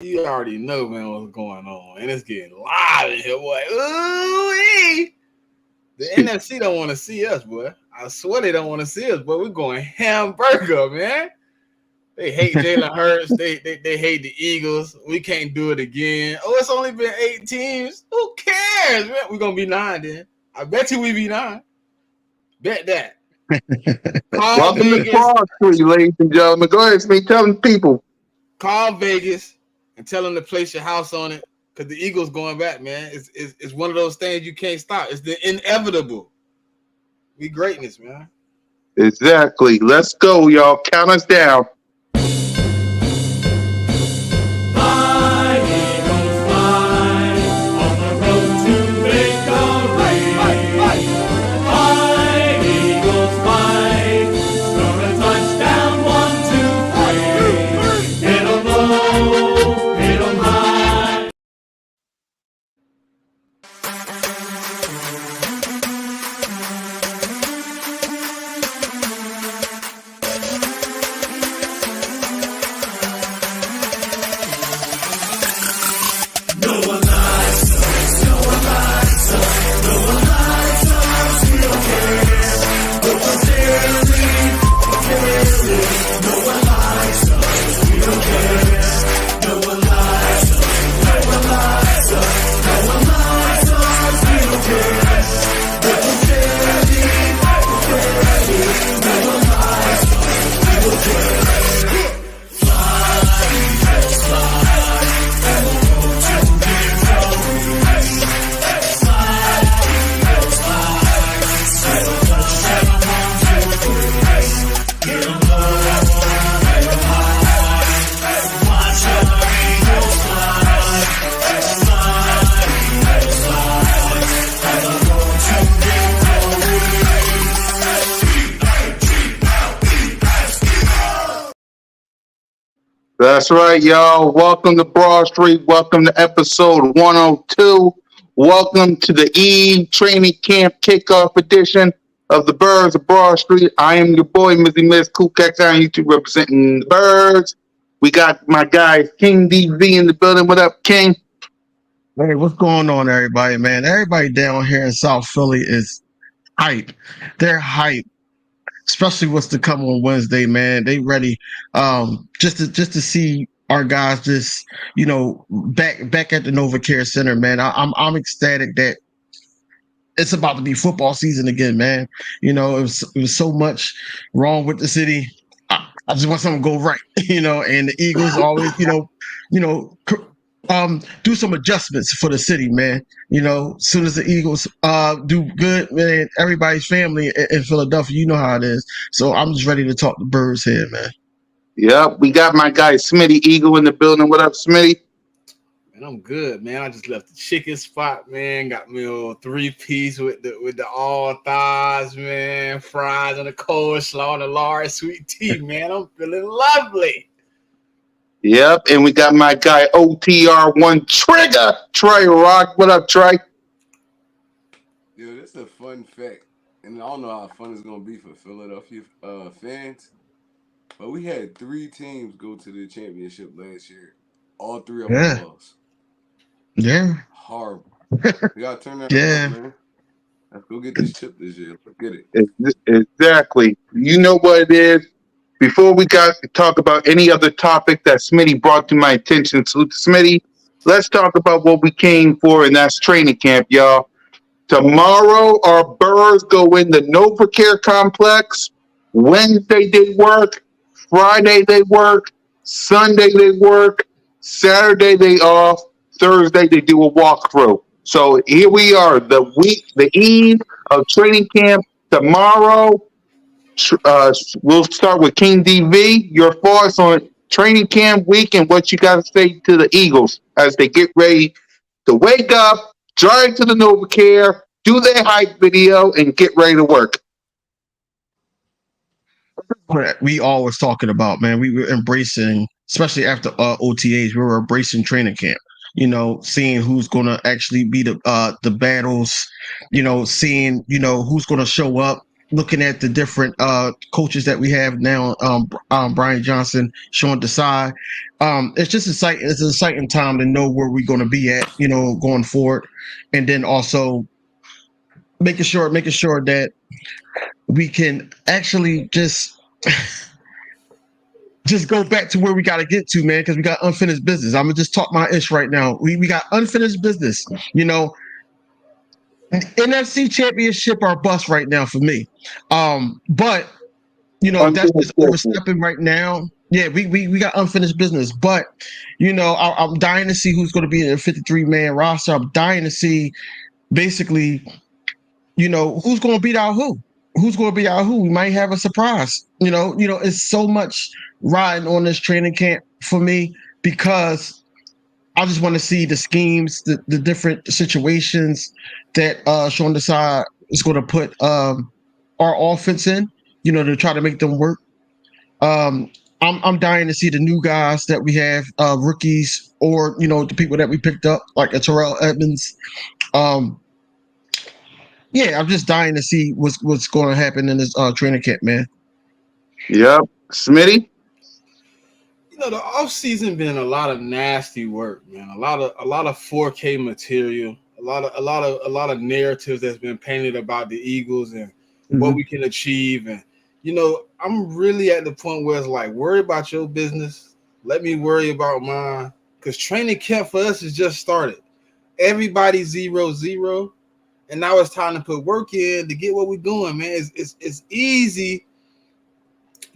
You already know, man, what's going on, and it's getting live in here, boy. Ooh, the NFC don't want to see us, boy. I swear they don't want to see us, boy. We're going hamburger, man. They hate Jalen Hurts. They hate the Eagles. We can't do it again. Oh, it's only been 8 teams. Who cares, man? We're gonna be 9 then. I bet you we be 9. Bet that. Call Welcome to Vegas. Broad Street, ladies and gentlemen. Go ahead, Smith. Tell them people. Call Vegas and tell them to place your house on it because the Eagles going back, man. It's one of those things you can't stop. It's the inevitable. We greatness, man. Exactly. Let's go, y'all. Count us down. That's right, y'all. Welcome to Broad Street. Welcome to episode 102. Welcome to the Eve Training Camp Kickoff edition of the Birds of Broad Street. I am your boy, Mizzy Miz Kukex on YouTube representing the Birds. We got my guy, King DV in the building. What up, King? Hey, what's going on, everybody, man? Everybody down here in South Philly is hype. They're hype, especially what's to come on Wednesday, man. They ready just to see our guys just, back at the Nova Care Center, man. I'm ecstatic that it's about to be football season again, man. It was so much wrong with the city. I just want something to go right, and the Eagles always, do some adjustments for the city, man. As soon as the Eagles do good, man, everybody's family in Philadelphia, you know how it is. So I'm just ready to talk the Birds here, man. Yep, we got my guy Smitty Eagle in the building. What up, Smitty? Man, I'm good, man. I just left the chicken spot, man. Got me a 3-piece with the all thighs, man. Fries and the coleslaw and the large sweet tea, man. I'm feeling lovely. Yep, and we got my guy OTR1 Trigger, Trey Rock. What up, Trey? Yo, this is a fun fact, and I don't know how fun it's gonna be for Philadelphia fans, but we had 3 teams go to the championship last year. All 3 of them lost. Yeah. Horrible. We gotta turn that around, man. Let's go get this chip this year. Let's get it. Exactly. You know what it is. Before we talk about any other topic that Smitty brought to my attention, salute to Smitty, let's talk about what we came for, and that's training camp, y'all. Tomorrow, our Birds go in the NovaCare complex. Wednesday, they work. Friday, they work. Sunday, they work. Saturday, they off. Thursday, they do a walkthrough. So here we are, the eve of training camp. Tomorrow, we'll start with King DV. Your thoughts on training camp week and what you got to say to the Eagles as they get ready to wake up, drive to the NovaCare, do their hype video, and get ready to work. We always talking about, man. We were embracing, especially after OTAs, we were embracing training camp. Seeing who's gonna actually be the battles. Seeing who's gonna show up. looking at the different coaches that we have now, Brian Johnson, Sean Desai. It's just exciting. It's an exciting time to know where we're going to be at, going forward, and then also making sure that we can actually just go back to where we got to get to, man, because we got unfinished business. I'm gonna just talk my ish right now. We got unfinished business. NFC Championship or bust right now for me. But that's just overstepping right now. Yeah, we got unfinished business, but I'm dying to see who's going to be in the 53-man roster. I'm dying to see basically, who's going to beat out who. Who's going to beat out who? We might have a surprise. It's so much riding on this training camp for me because I just want to see the schemes, the different situations that Sean Desai is going to put our offense in, to try to make them work. I'm dying to see the new guys that we have, rookies, or the people that we picked up, like a Terrell Edmonds. Yeah, I'm just dying to see what's going to happen in this training camp, man. Yep, Smitty. The off season been a lot of nasty work, man. A lot of 4K material, a lot of narratives that's been painted about the Eagles and what we can achieve. And I'm really at the point where it's like, worry about your business. Let me worry about mine. Because training camp for us has just started. Everybody's 0-0. And now it's time to put work in to get what we're doing, man. It's easy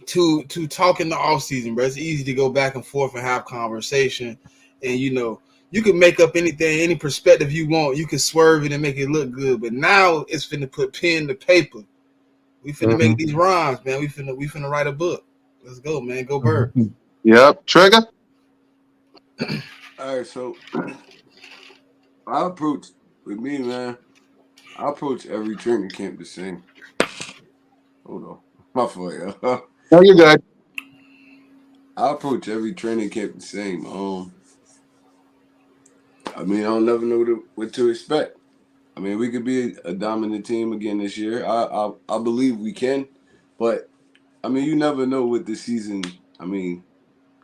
to talk in the off season, bro. It's easy to go back and forth and have conversation. And you can make up anything, any perspective you want. You can swerve it and make it look good. But now it's finna put pen to paper. We finna make these rhymes, man. We finna write a book. Let's go, man. Go Bird. Yep. Trigger. All right, so I approach with me, man. I approach every training camp the same. Hold on, my fault, yo. No, you're good. I approach every training camp the same. I don't never know what to expect. We could be a dominant team again this year. I believe we can, but you never know what the season.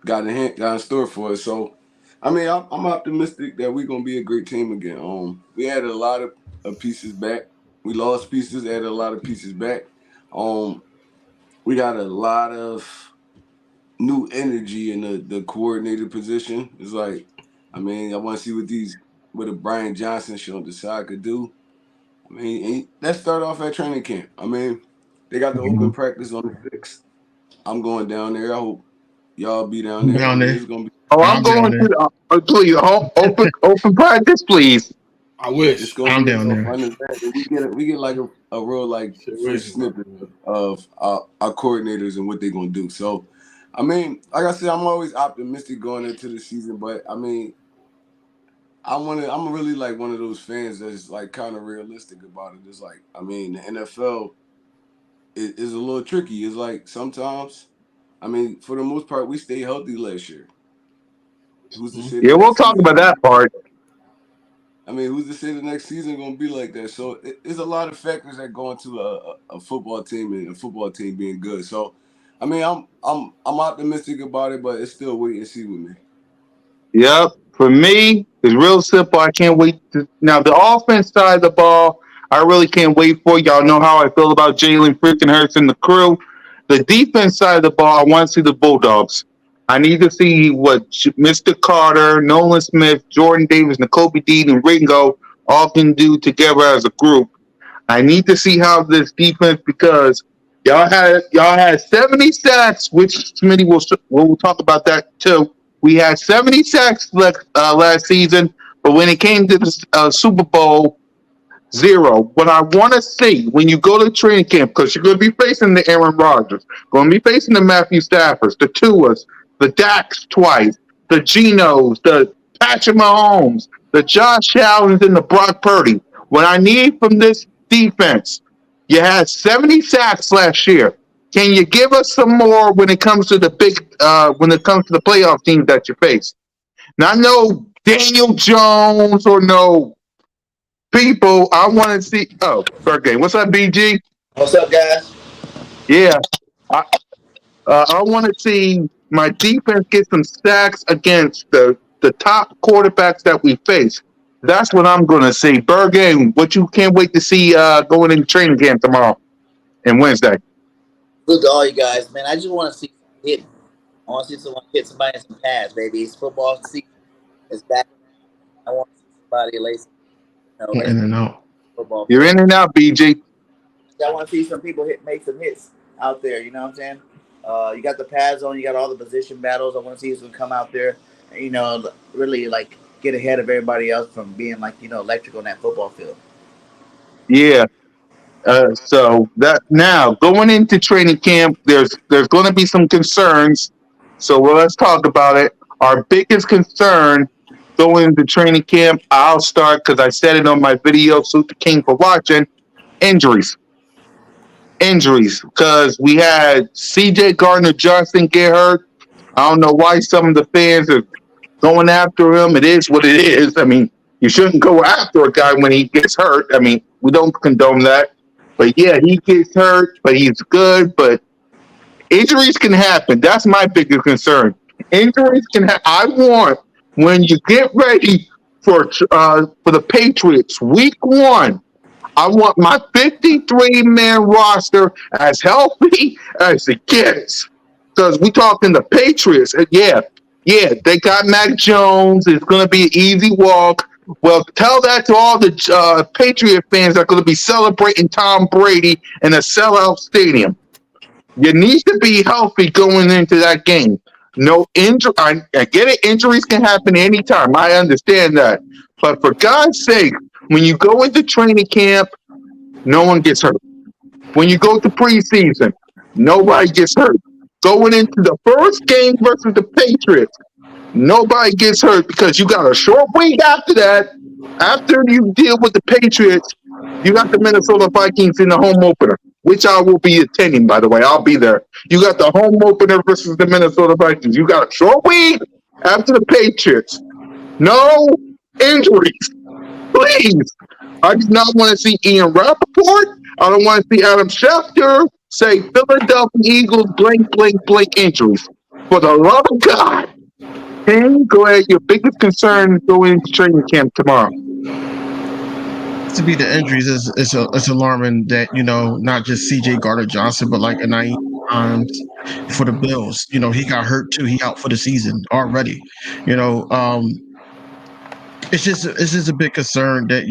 Got in store for us. So, I'm optimistic that we're gonna be a great team again. We had a lot of pieces back. We lost pieces, added a lot of pieces back. We got a lot of new energy in the coordinator position. It's like, I want to see what a Brian Johnson Sean Desai could do. Let's start off at training camp. They got the open practice on the 6th. I'm going down there. I hope y'all be down there. Down there. It's gonna be. Oh, I'm going to please open practice, please. I wish. It's gonna I'm be a down there. fun event. We get like a real like first snippet of our coordinators and what they're gonna do. So, like I said, I'm always optimistic going into the season, but I'm really like one of those fans that's like kind of realistic about it. It's like, the NFL is a little tricky. It's like sometimes, for the most part, we stayed healthy last year. Who's to say? Yeah, we'll talk about that part. Who's to say the next season gonna be like that? So it's a lot of factors that go into a football team and a football team being good. So, I'm optimistic about it, but it's still wait and see with me. Yep. For me, it's real simple. I can't wait now. The offense side of the ball, I really can't wait for. Y'all know how I feel about Jalen freaking Hurts and the crew. The defense side of the ball, I want to see the Bulldogs. I need to see what Mr. Carter, Nolan Smith, Jordan Davis, N'Kobe Dean, and Ringo all can do together as a group. I need to see how this defense, because y'all had 70 sacks, which Smitty will talk about that too. We had 70 sacks last season, but when it came to the Super Bowl, zero. What I want to see when you go to training camp, because you're going to be facing the Aaron Rodgers, going to be facing the Matthew Staffords, the Tuas, the Dax twice, the Genos, the Patrick Mahomes, the Josh Allens, and the Brock Purdy. What I need from this defense, you had 70 sacks last year. Can you give us some more when it comes to the playoff teams that you face? Not no Daniel Jones or no people. I want to see. Oh, third game. What's up, BG? What's up, guys? Yeah, I I want to see my defense get some sacks against the top quarterbacks that we face. That's what I'm going to see. Bergen, what you can't wait to see going in training camp tomorrow and Wednesday. Good to all you guys, man. I just want to see some hitting. I want to see someone hit somebody in some pads, baby. It's football season. It's back around. I want to see somebody lay In and out. football You're field. in and out, BG. I want to see some people make some hits out there. You know what I'm saying? You got the pads on. You got all the position battles. I want to see who's gonna come out there. And, really like get ahead of everybody else from being like electric on that football field. Yeah. So that now going into training camp, there's going to be some concerns. So let's talk about it. Our biggest concern going into training camp, I'll start because I said it on my video. Salute the King for watching. Injuries, injuries. Because we had C.J. Gardner Johnson get hurt. I don't know why some of the fans are going after him. It is what it is. I mean, you shouldn't go after a guy when he gets hurt. I mean, we don't condone that. But yeah, he gets hurt, but he's good. But injuries can happen. That's my biggest concern. Injuries can happen. I want when you get ready for the Patriots week one. I want my 53-man roster as healthy as it gets. Because we talking the Patriots. Yeah, they got Mac Jones. It's going to be an easy walk. Well, tell that to all the Patriot fans that are going to be celebrating Tom Brady in a sellout stadium. You need to be healthy going into that game. No injury. I get it. Injuries can happen anytime. I understand that. But for God's sake, when you go into training camp, no one gets hurt. When you go to preseason, nobody gets hurt. Going into the first game versus the Patriots, nobody gets hurt because you got a short week after that. After you deal with the Patriots, you got the Minnesota Vikings in the home opener, which I will be attending, by the way. I'll be there. You got the home opener versus the Minnesota Vikings. You got a short week after the Patriots. No injuries, please. I do not want to see Ian Rappaport. I don't want to see Adam Schefter say Philadelphia Eagles blank, blank, blank injuries. For the love of God, can you go ahead? Your biggest concern going into training camp tomorrow. To be the injuries is it's alarming that not just C.J. Gardner Johnson, but like Anai Times for the Bills. He got hurt too. He out for the season already. You know, it's just a big concern that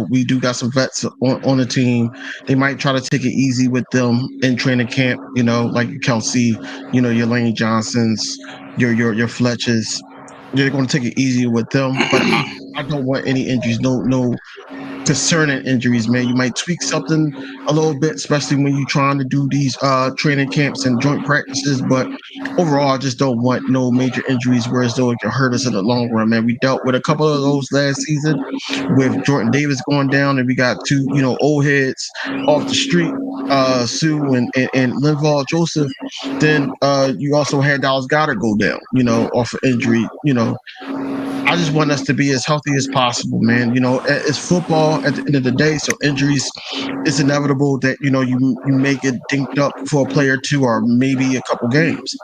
we do got some vets on the team. They might try to take it easy with them in training camp. Like Kelsey, your Lane Johnsons, your Fletches. They're going to take it easy with them, but I don't want any injuries. No concerning injuries, man. You might tweak something a little bit, especially when you're trying to do these training camps and joint practices. But overall, I just don't want no major injuries where as though it can hurt us in the long run, man. We dealt with a couple of those last season with Jordan Davis going down, and we got two, old heads off the street, Sue and Linval Joseph. Then you also had Dallas Goddard go down, off of injury. I just want us to be as healthy as possible, man. It's football at the end of the day, so injuries, it's inevitable that you may get dinked up for a player or two or maybe a couple games,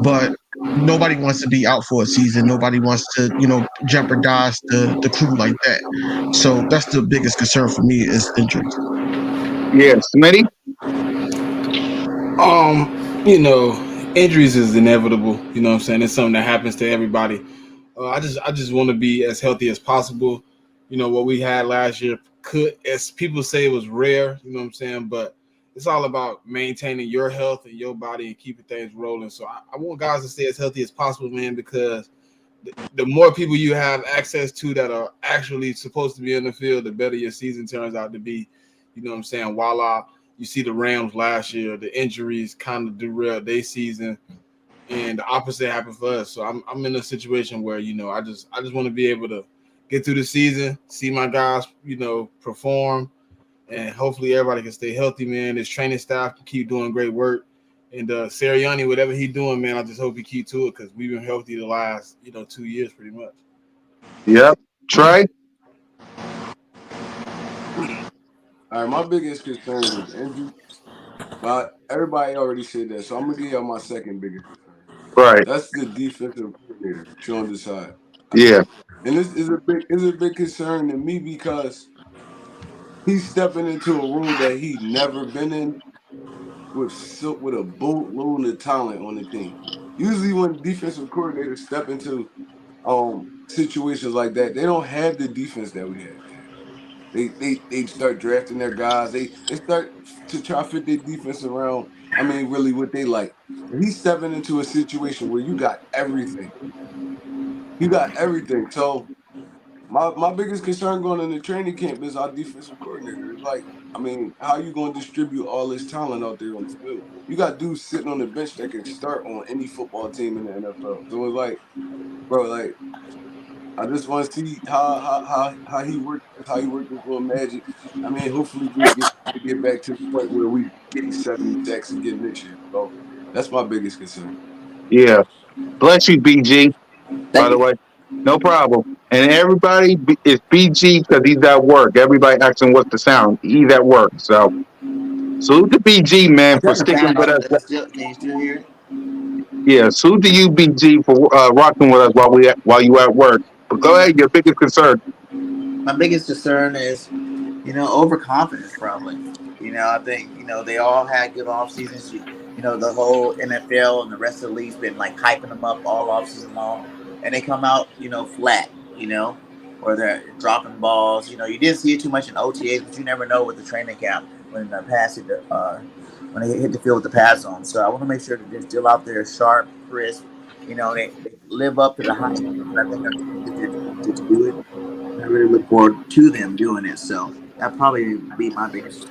but nobody wants to be out for a season. Nobody wants to jeopardize the crew like that. So that's the biggest concern for me is injuries. Yeah, Smitty. Injuries is inevitable. You know what I'm saying? It's something that happens to everybody. I just want to be as healthy as possible. What we had last year could, as people say, it was rare. You know what I'm saying? But it's all about maintaining your health and your body and keeping things rolling. So I want guys to stay as healthy as possible, man, because the more people you have access to that are actually supposed to be in the field, the better your season turns out to be. You know what I'm saying? While you see the Rams last year, the injuries kind of derailed their season, and the opposite happened for us. So I'm in a situation where I just want to be able to get through the season, see my guys perform, and hopefully everybody can stay healthy, man. This training staff can keep doing great work. And Sirianni, whatever he's doing, man, I just hope he keep to it because we've been healthy the last 2 years pretty much. Yep. Trey. All right, my biggest concern was injury, but everybody already said that, so I'm gonna give y'all my second biggest concern. Right. That's the defensive coordinator, Sean Desai. Yeah. And this is a big concern to me because he's stepping into a room that he never been in with a boatload of talent on the team. Usually, when defensive coordinators step into situations like that, they don't have the defense that we have. They start drafting their guys. They start to try to fit their defense around. I mean, really, what they like. He's stepping into a situation where you got everything. You got everything. So my biggest concern going into training camp is our defensive coordinator. It's like, I mean, how you going to distribute all this talent out there on the field? You got dudes sitting on the bench that can start on any football team in the NFL. So it's like, bro, like I just want to see how he worked this little magic. I mean, hopefully we get back to the point where we get 70 sacks again this year. So that's my biggest concern. Yeah. Bless you, BG. By Thank the you. way, no problem. And everybody is BG because he's at work. Everybody asking what's the sound. He's at work. So salute to BG, I man, for turned the sticking fan with off. us. Can you still hear it? Yeah, salute to you, BG, for rocking with us while you at work. But go ahead, your biggest concern. My biggest concern is, overconfidence probably. I think, they all had good off seasons. The whole NFL and the rest of the league's been like hyping them up all off season long. And they come out, flat, or they're dropping balls. You didn't see it too much in OTAs, but you never know with the training camp when when they hit the field with the pass on. So I want to make sure that they're still out there sharp, crisp. They live up to the high standards that I think our team is to do it. I really look forward to them doing it. So that probably be my biggest.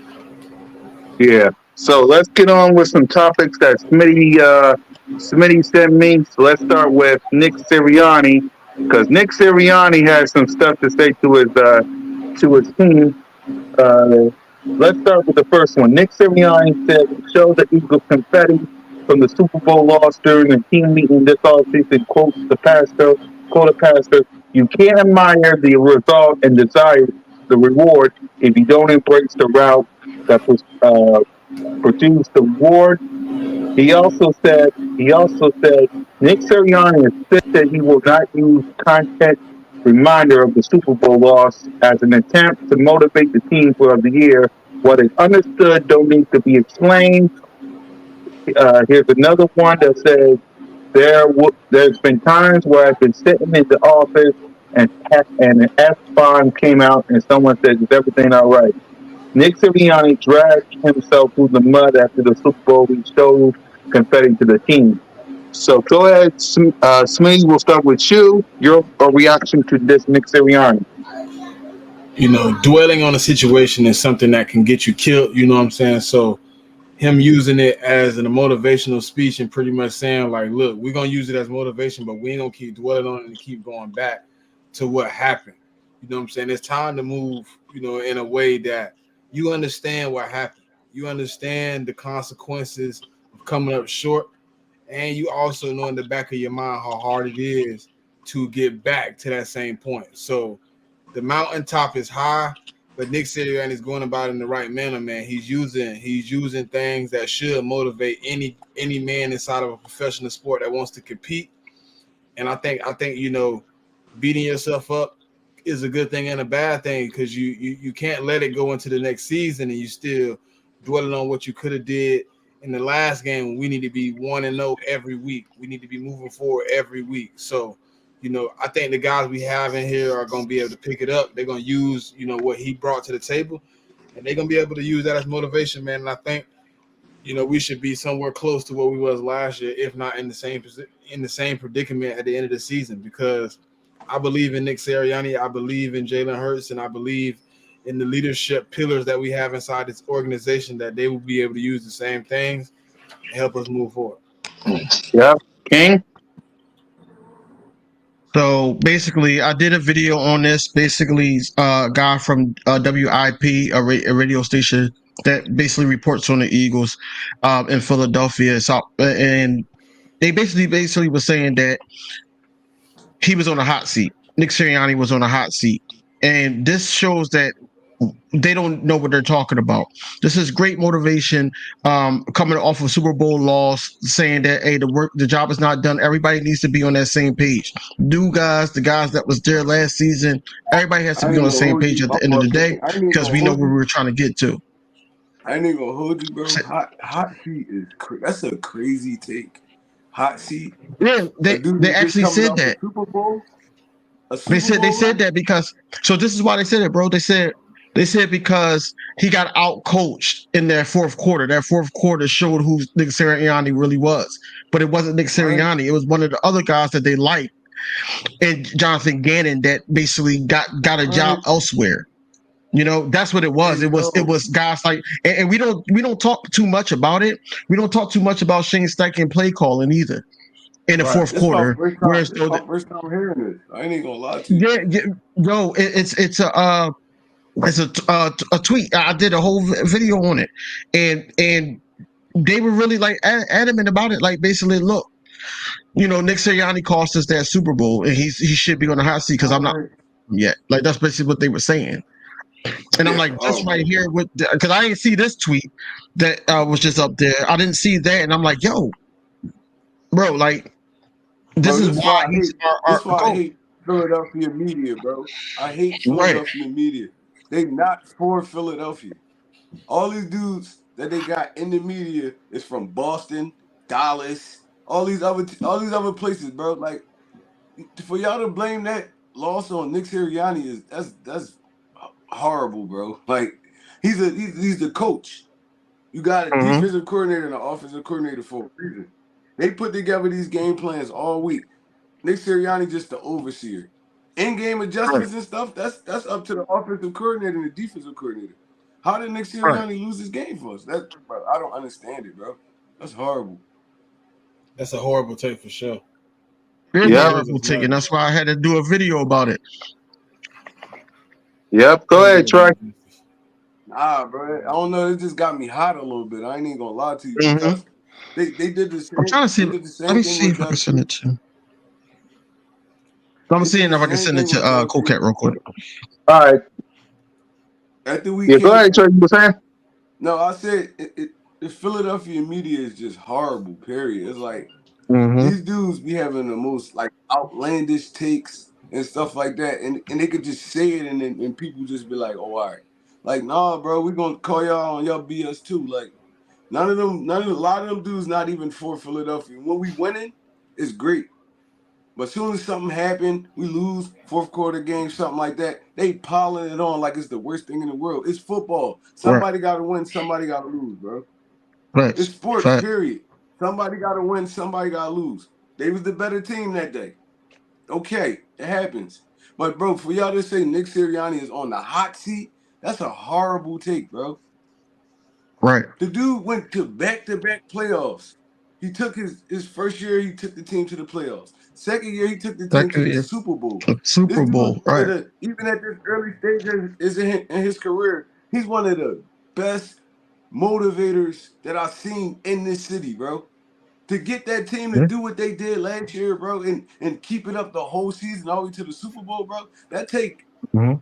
Yeah. So let's get on with some topics that Smitty sent me. So let's start with Nick Sirianni because Nick Sirianni has some stuff to say to his team. Uh, let's start with the first one. Nick Sirianni said, "Show the Eagles confetti from the Super Bowl loss during a team meeting this offseason." Quote the pastor, "You can't admire the result and desire the reward if you don't embrace the route that produced the reward." He also said Nick Sirianni insisted he will not use content reminder of the Super Bowl loss as an attempt to motivate the team for the year. What is understood don't need to be explained. Here's another one that says there's been times where I've been sitting in the office and an F bomb came out and someone said, "Is everything all right?" Nick Sirianni dragged himself through the mud after the Super Bowl. He showed confetti to the team. So go ahead, Smitty. We'll start with you. Your reaction to this Nick Sirianni. Dwelling on a situation is something that can get you killed. You know what I'm saying? So him using it as a motivational speech and pretty much saying like, look, we're gonna use it as motivation, but we ain't gonna keep dwelling on it and keep going back to what happened. You know what I'm saying? It's time to move, in a way that you understand what happened. You understand the consequences of coming up short, and you also know in the back of your mind how hard it is to get back to that same point. So the mountaintop is high, but Nick Sirianni is going about it in the right manner, man. He's using things that should motivate any man inside of a professional sport that wants to compete. And I think beating yourself up is a good thing and a bad thing because you can't let it go into the next season and you still dwelling on what you could have did in the last game. We need to be 1-0 every week. We need to be moving forward every week. So I think the guys we have in here are going to be able to pick it up. They're going to use, what he brought to the table, and they're going to be able to use that as motivation, man. And I think, we should be somewhere close to where we was last year, if not in the same predicament at the end of the season. Because I believe in Nick Sirianni, I believe in Jalen Hurts, and I believe in the leadership pillars that we have inside this organization that they will be able to use the same things and help us move forward. Yeah, King. So basically, I did a video on this. Basically, a guy from WIP, a radio station that basically reports on the Eagles in Philadelphia. And they basically was saying that he was on a hot seat. Nick Sirianni was on a hot seat, and this shows that they don't know what they're talking about. This is great motivation. Coming off of Super Bowl loss, saying that hey, the job is not done. Everybody needs to be on that same page. The guys that was there last season, everybody has to I be ain't on the gonna same hold page you. at My the end of the fault, day King. I ain't even because gonna we know hold where you. we were trying to get to. I ain't even gonna hold you, bro. Hot seat is that's a crazy take. Hot seat. Yeah, A they dude they that's just actually coming said off a that. Super Bowl. A They Super said they Bowl said ring. that because so this is why they said it, bro. They said because he got out coached in that fourth quarter. That fourth quarter showed who Nick Sirianni really was, but it wasn't Nick Right. Sirianni. It was one of the other guys that they liked, and Jonathan Gannon that basically got a job Right. elsewhere. You know, that's what it was. Hey, It yo. was guys like, and we don't talk too much about it. We don't talk too much about Shane Steichen play calling either in the Right. fourth quarter. Whereas This my first time hearing this. I ain't even gonna lie to you. yeah, yeah, yo, it's a tweet. I did a whole video on it, and they were really like adamant about it. Like basically, look, Nick Sirianni cost us that Super Bowl, and he should be on the hot seat because I'm not Right. yet. Like that's basically what they were saying. And I'm Yeah. like, this right here with because I didn't see this tweet that was just up there. I didn't see that, and I'm like, yo, bro, like this Bro, is why he's our this why I coach, hate Philadelphia media, bro. I hate right? Philadelphia media. They not for Philadelphia. All these dudes that they got in the media is from Boston, Dallas, all these other places, bro. Like for y'all to blame that loss on Nick Sirianni is that's horrible, bro. Like he's the coach. You got a Mm-hmm. defensive coordinator and an offensive coordinator for a reason. They put together these game plans all week. Nick Sirianni just the overseer. In-game Right, adjustments and stuff, that's up to the offensive coordinator and the defensive coordinator. How did Nick right. Sirianni lose this game for us? Bro, I don't understand it, bro. That's horrible. That's a horrible take for sure. Here's a It Yep. is a horrible take, and flag. that's why I had to do a video about it. Yep. Go Can't do ahead, it Trey. like this. Nah, bro. I don't know. It just got me hot a little bit. I ain't even gonna lie to you Mm-hmm. because they did the I'm same trying to see. they did the Let same me thing see with if I can Doug send it Peterson. to. I'm They did seeing the if I can same send it thing to with Doug Coolcat Peterson. real quick. All right. After we Yeah. Go came, ahead, Trey. You were saying? no, I said the Philadelphia media is just horrible. Period. It's like Mm-hmm. these dudes be having the most like outlandish takes and stuff like that, and they could just say it, and people just be like, "Oh, all right." Like, nah, bro, we gonna call y'all on y'all BS too. Like, a lot of them dudes not even for Philadelphia. When we winning, it's great. But as soon as something happen, we lose fourth quarter game, something like that, they piling it on like it's the worst thing in the world. It's football. Right. Somebody got to win, somebody got to lose, bro. Facts. It's sports, Fact. period. Somebody got to win, somebody got to lose. They was the better team that day. Okay, it happens. But bro, for y'all to say Nick Sirianni is on the hot seat, that's a horrible take, bro. Right. The dude went to back-to-back playoffs. He took his first year, he took the team to the playoffs. Second year, he took the That team to could the be Super Bowl. a This Super dude, Bowl. Right. even at this early stage in his career, he's one of the best motivators that I've seen in this city, bro. To get that team to Yeah. do what they did last year, bro, and keep it up the whole season all the way to the Super Bowl, bro, that take. Mm-hmm.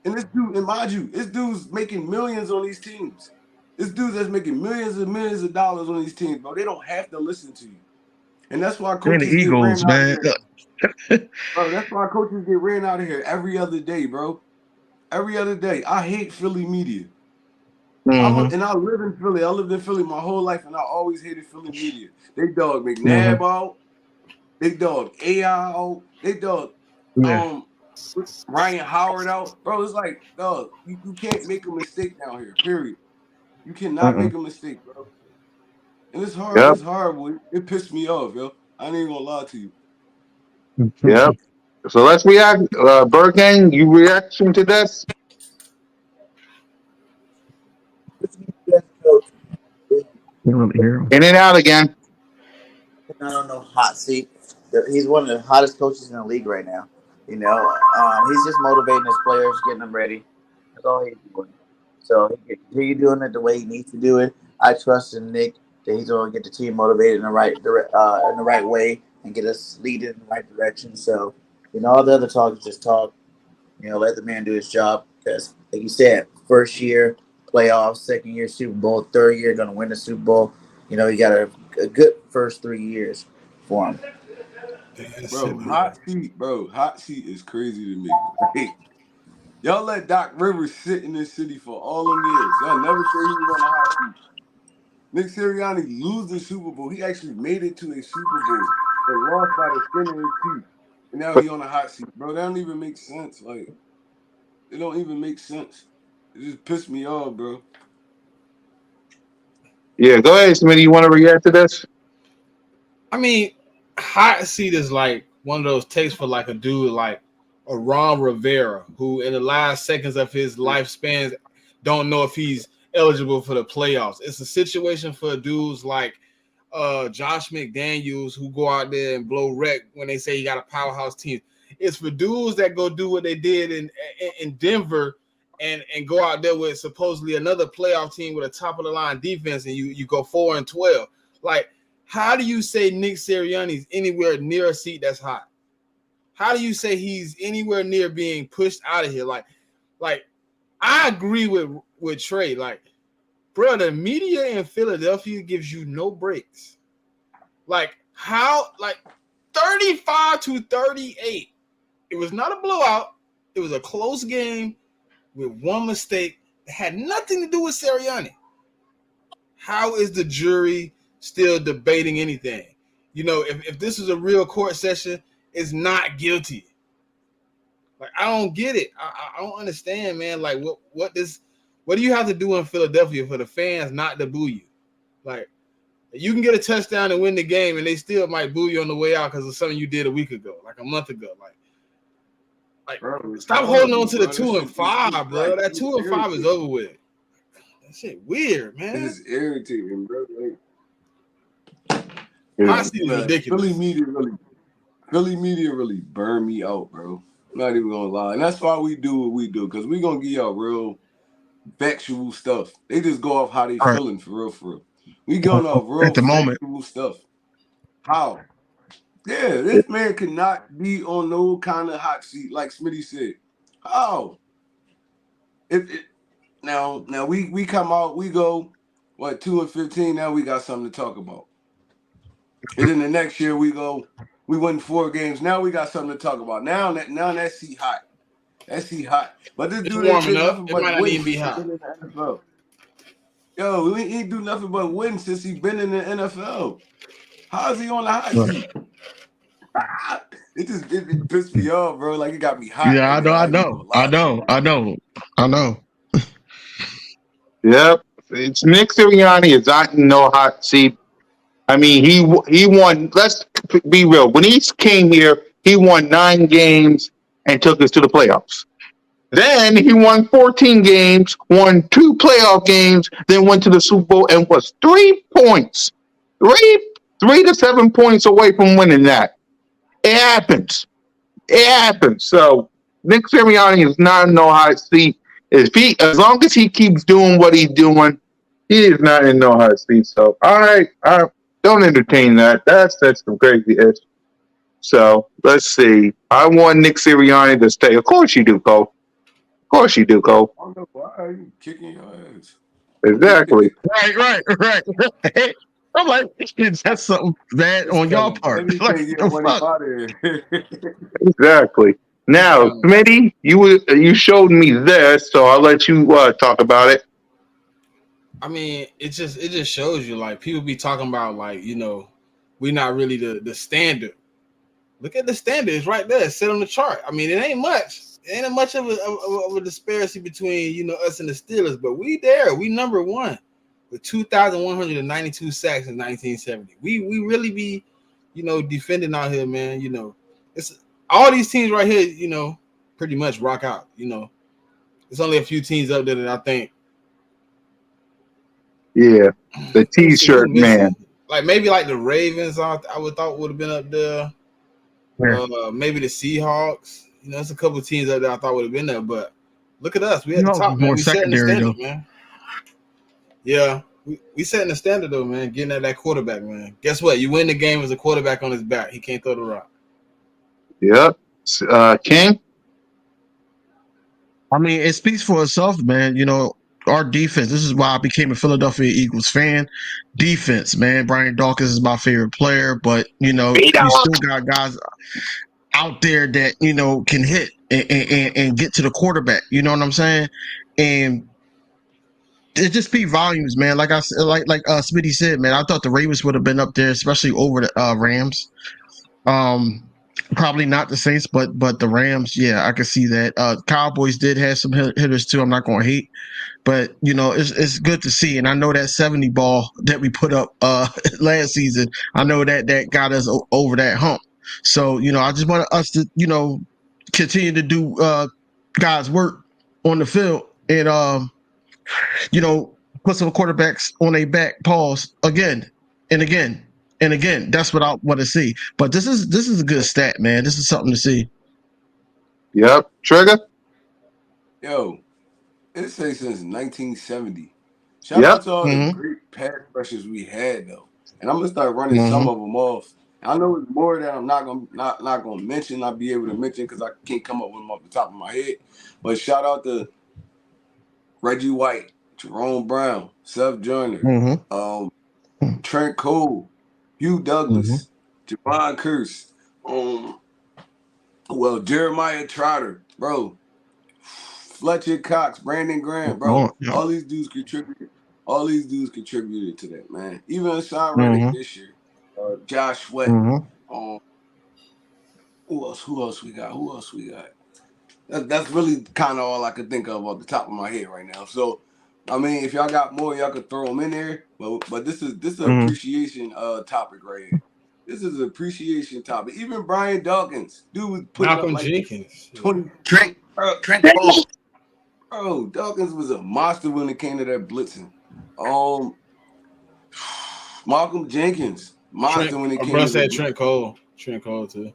And this dude, and mind you, this dude's making millions on these teams. This dude that's making millions and millions of dollars on these teams, bro. They don't have to listen to you. And that's why And the coaches get ran Eagles, out of man. here. Bro, that's why coaches get ran out of here every other day, bro. Every other day. I hate Philly media. Mm-hmm. I live in Philly. I lived in Philly my whole life, and I always hated Philly media. They dog Mm-hmm. McNabb out. They dog AI out. They dog Yeah. um Ryan Howard out. Bro, it's like, dog, you can't make a mistake down here, period. You cannot Uh-uh. make a mistake, bro. And it's hard. Yep. It's horrible. It pissed me off, yo. I ain't even gonna lie to you. Yep. So let's react. Burgang, you reaction to this? Yes, coach. Can't really hear him. In and out again. Not on no hot seat. He's one of the hottest coaches in the league right now. He's just motivating his players, getting them ready. That's all he's doing. So he's doing it the way he needs to do it. I trust in Nick that he's going to get the team motivated in the right way and get us leading in the right direction. So all the other talk is just talk. Let the man do his job. Because, like you said, first year playoffs, second year Super Bowl, third year going to win the Super Bowl. You know, you got a good first 3 years for him. Bro, hot seat is crazy to me. Like, y'all let Doc Rivers sit in this city for all them years. Y'all never say he was on the hot seat. Nick Sirianni lose the Super Bowl. He actually made it to a Super Bowl, but lost by the skin of his teeth. And now he on the hot seat, bro. That don't even make sense. Like, it don't even make sense. It just pissed me off, bro. Yeah, go ahead, Smitty. You want to react to this? I mean, hot seat is like one of those takes for like a dude like a Ron Rivera, who in the last seconds of his lifespan don't know if he's eligible for the playoffs. It's a situation for dudes like Josh McDaniels who go out there and blow wreck when they say you got a powerhouse team. It's for dudes that go do what they did in Denver and go out there with supposedly another playoff team with a top of the line defense and you go 4-12. Like, how do you say Nick Sirianni's anywhere near a seat that's hot? How do you say he's anywhere near being pushed out of here? Like I agree with Trey. Like, bro, the media in Philadelphia gives you no breaks. Like, how, like 35-38. It was not a blowout. It was a close game with one mistake that had nothing to do with Sirianni. How is the jury still debating anything? You know, if this is a real court session, it's not guilty. Like, I don't get it. I don't understand, man. Like, what do you have to do in Philadelphia for the fans not to boo you? Like, you can get a touchdown and win the game, and they still might boo you on the way out because of something you did a week ago, like a month ago. Like, Bro, stop holding on to the 2-5, bro. That 2-5 is over with. That shit weird, man. It's irritating, bro. Like, hot seat is ridiculous. Philly media really burned me out, bro. I'm not even gonna lie. And that's why we do what we do, because we gonna give y'all real factual stuff. They just go off how they feeling for real. We going off real at the moment factual stuff. How? Yeah, this man cannot be on no kind of hot seat, like Smitty said. How? Now we come out, we go 2-15. Now we got something to talk about. And then the next year we win 4 games. Now we got something to talk about. Now that seat hot. That seat hot. But this dude ain't did nothing but might not even be hot. Yo, he ain't do nothing but win since he been in the NFL. How is he on the hot seat? It pissed me off, bro. Like, it got me hot. Yeah, Right I know. Yep. It's Nick Sirianni is not in no hot seat. I mean, he won. Let's be real. When he came here, he won 9 games and took us to the playoffs. Then he won 14 games, won 2 playoff games, then went to the Super Bowl and was 3 points, 3 to 7 points away from winning that. It happens. So Nick Sirianni is not in no hot seat. As long as he keeps doing what he's doing, he is not in no hot seat. So all right, don't entertain that. That's some crazy ish. So let's see. I want Nick Sirianni to stay. Of course you do, Cole. Of course you do, Cole. I don't know why are you kicking your ass. Exactly. Right. I'm like, that's something bad on y'all part. Like, Exactly. Now, Smitty, you showed me this, so I'll let you talk about it. I mean, it just shows you, like, people be talking about, like, you know, we're not really the standard. Look at the standard; it's right there, sit on the chart. I mean, it ain't much. It ain't much of a disparity between, you know, us and the Steelers, but we there. We number 1 with 2,192 sacks in 1970. We really be, you know, defending out here, man. You know, it's all these teams right here, you know, pretty much rock out. You know, there's only a few teams up there that I think. Yeah, the T-shirt man. Like, maybe like the Ravens, I would thought would have been up there. Yeah. Maybe the Seahawks. You know, there's a couple of teams up there I thought would have been there, but look at us. We at the top, man. We setting the standard, man. Yeah, we setting the standard, though, man. Getting at that quarterback, man. Guess what? You win the game as a quarterback on his back. He can't throw the rock. Yep. King? I mean, it speaks for itself, man. You know, our defense. This is why I became a Philadelphia Eagles fan. Defense, man. Brian Dawkins is my favorite player, but you know, you still got guys out there that can hit and get to the quarterback. You know what I'm saying? And it just speak volumes, man. Like I said, Smitty said, man. I thought the Ravens would have been up there, especially over the Rams. Probably not the Saints, but the Rams. Yeah, I can see that. Cowboys did have some hitters too. I'm not going to hate, but it's good to see. And I know that 70 ball that we put up last season. I know that got us over that hump. So I just want us to continue to do God's work on the field and put some quarterbacks on a back. Pause again and again and again. That's what I want to see. But this is a good stat, man. This is something to see. Yep. Trigger. Yo, it says since 1970. Shout Yep. out to all the great pass rushers we had though, and I'm gonna start running some of them off. I know it's more that I'm not gonna mention. Not be able to mention because I can't come up with them off the top of my head. But shout out to Reggie White, Jerome Brown, Seth Joyner, Trent Cole, Hugh Douglas, Javon Curse, Jeremiah Trotter, bro, Fletcher Cox, Brandon Graham, bro. All these dudes contributed. All these dudes contributed to that, man. Even Sean Reddick this year, Josh Sweat. Who else we got? That's really kind of all I could think of off the top of my head right now. So, I mean, if y'all got more, y'all could throw them in there. But this is an appreciation topic right here. This is an appreciation topic. Even Brian Dawkins, dude was putting Malcolm up like Jenkins, 20 Trent Cole. Bro, Dawkins was a monster when it came to that blitzing. Malcolm Jenkins, monster when it came to that. Trent Cole. Trent Cole too.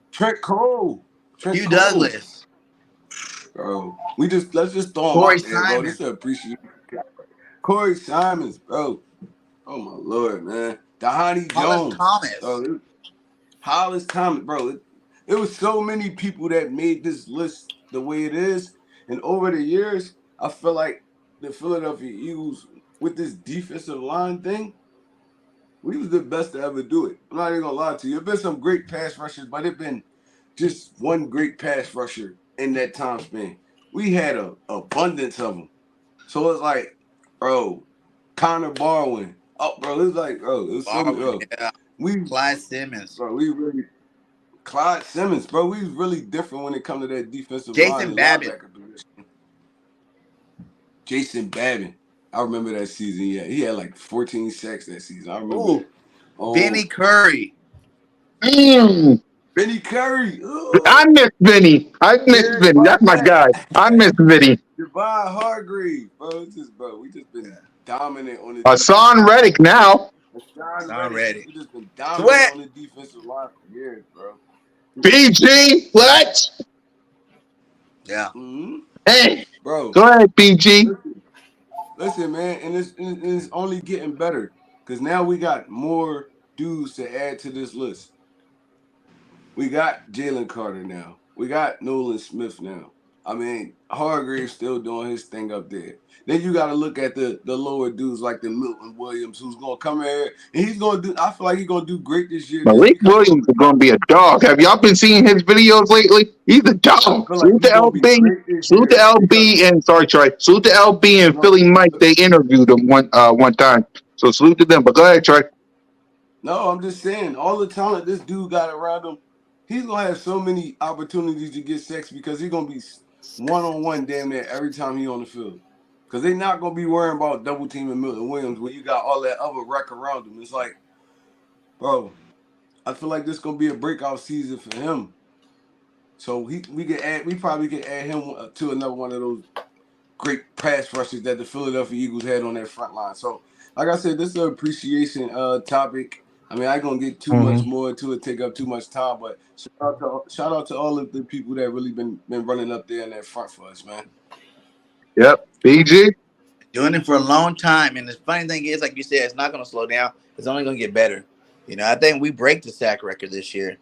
Hugh Douglas. Bro, let's just throw him Corey out there, bro. This is appreciation. Corey Simons, bro. Oh my lord, man. Dahani Jones. Hollis Thomas, bro. It was so many people that made this list the way it is. And over the years, I feel like the Philadelphia Eagles, with this defensive line thing, we was the best to ever do it. I'm not even gonna lie to you. There's been some great pass rushers, but it's been just one great pass rusher in that time span. We had an abundance of them. So it's like, bro, Connor Barwin. Oh, bro, it's like, bro, it was so many, bro. Yeah. Clyde Simmons. Bro, Clyde Simmons, bro, we was really different when it comes to that defensive Jason Babbitt. Jason Babbitt. I remember that season. Yeah, he had like 14 sacks that season. I remember. Benny Curry. Benny Curry. Ooh. I miss Vinny. That's my guy. I miss Vinny. Javon Hargrave, bro. We just been dominant on the Hassan Reddick now. Hassan Reddick. We just been dominant on the defensive line for years, bro. BG, what? Yeah. Hey, bro. Go ahead, BG. Listen, man, and it's only getting better because now we got more dudes to add to this list. We got Jalen Carter now. We got Nolan Smith now. I mean, Hargrave's still doing his thing up there. Then you got to look at the lower dudes like the Milton Williams, who's going to come here and he's going to do. I feel like he's going to do great this year. Malik Williams is going to be a dog. Have y'all been seeing his videos lately? He's a dog. Salute to LB. Salute to LB and sorry, Troy. Salute to LB and Philly Mike. They interviewed him one time. So salute to them. But go ahead, Troy. No, I'm just saying all the talent this dude got around him. He's going to have so many opportunities to get sacks because he's going to be one-on-one damn near every time he's on the field. Because they're not going to be worrying about double teaming Milton Williams when you got all that other wreck around him. It's like, bro, I feel like this is going to be a breakout season for him. So we probably could add him to another one of those great pass rushes that the Philadelphia Eagles had on their front line. So, like I said, this is an appreciation topic. I mean, I ain't gonna get too much more into it, take up too much time, but shout out to all of the people that really been running up there in that front for us, man. Yep, BG. Doing it for a long time, and the funny thing is, like you said, it's not gonna slow down. It's only gonna get better. I think we break the sack record this year.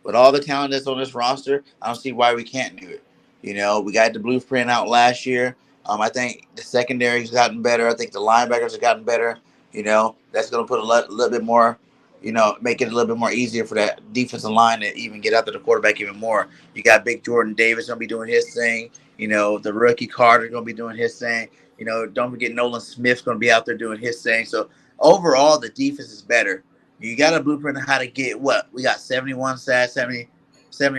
With all the talent that's on this roster, I don't see why we can't do it. You know, we got the blueprint out last year. I think the secondary's gotten better. I think the linebackers have gotten better. You know, that's going to put a little bit more, you know, make it a little bit more easier for that defensive line to even get after the quarterback even more. You got big Jordan Davis going to be doing his thing. You know, the rookie Carter going to be doing his thing. You know, don't forget Nolan Smith's going to be out there doing his thing. So overall, the defense is better. You got a blueprint on how to get what? We got 71 sacks, 70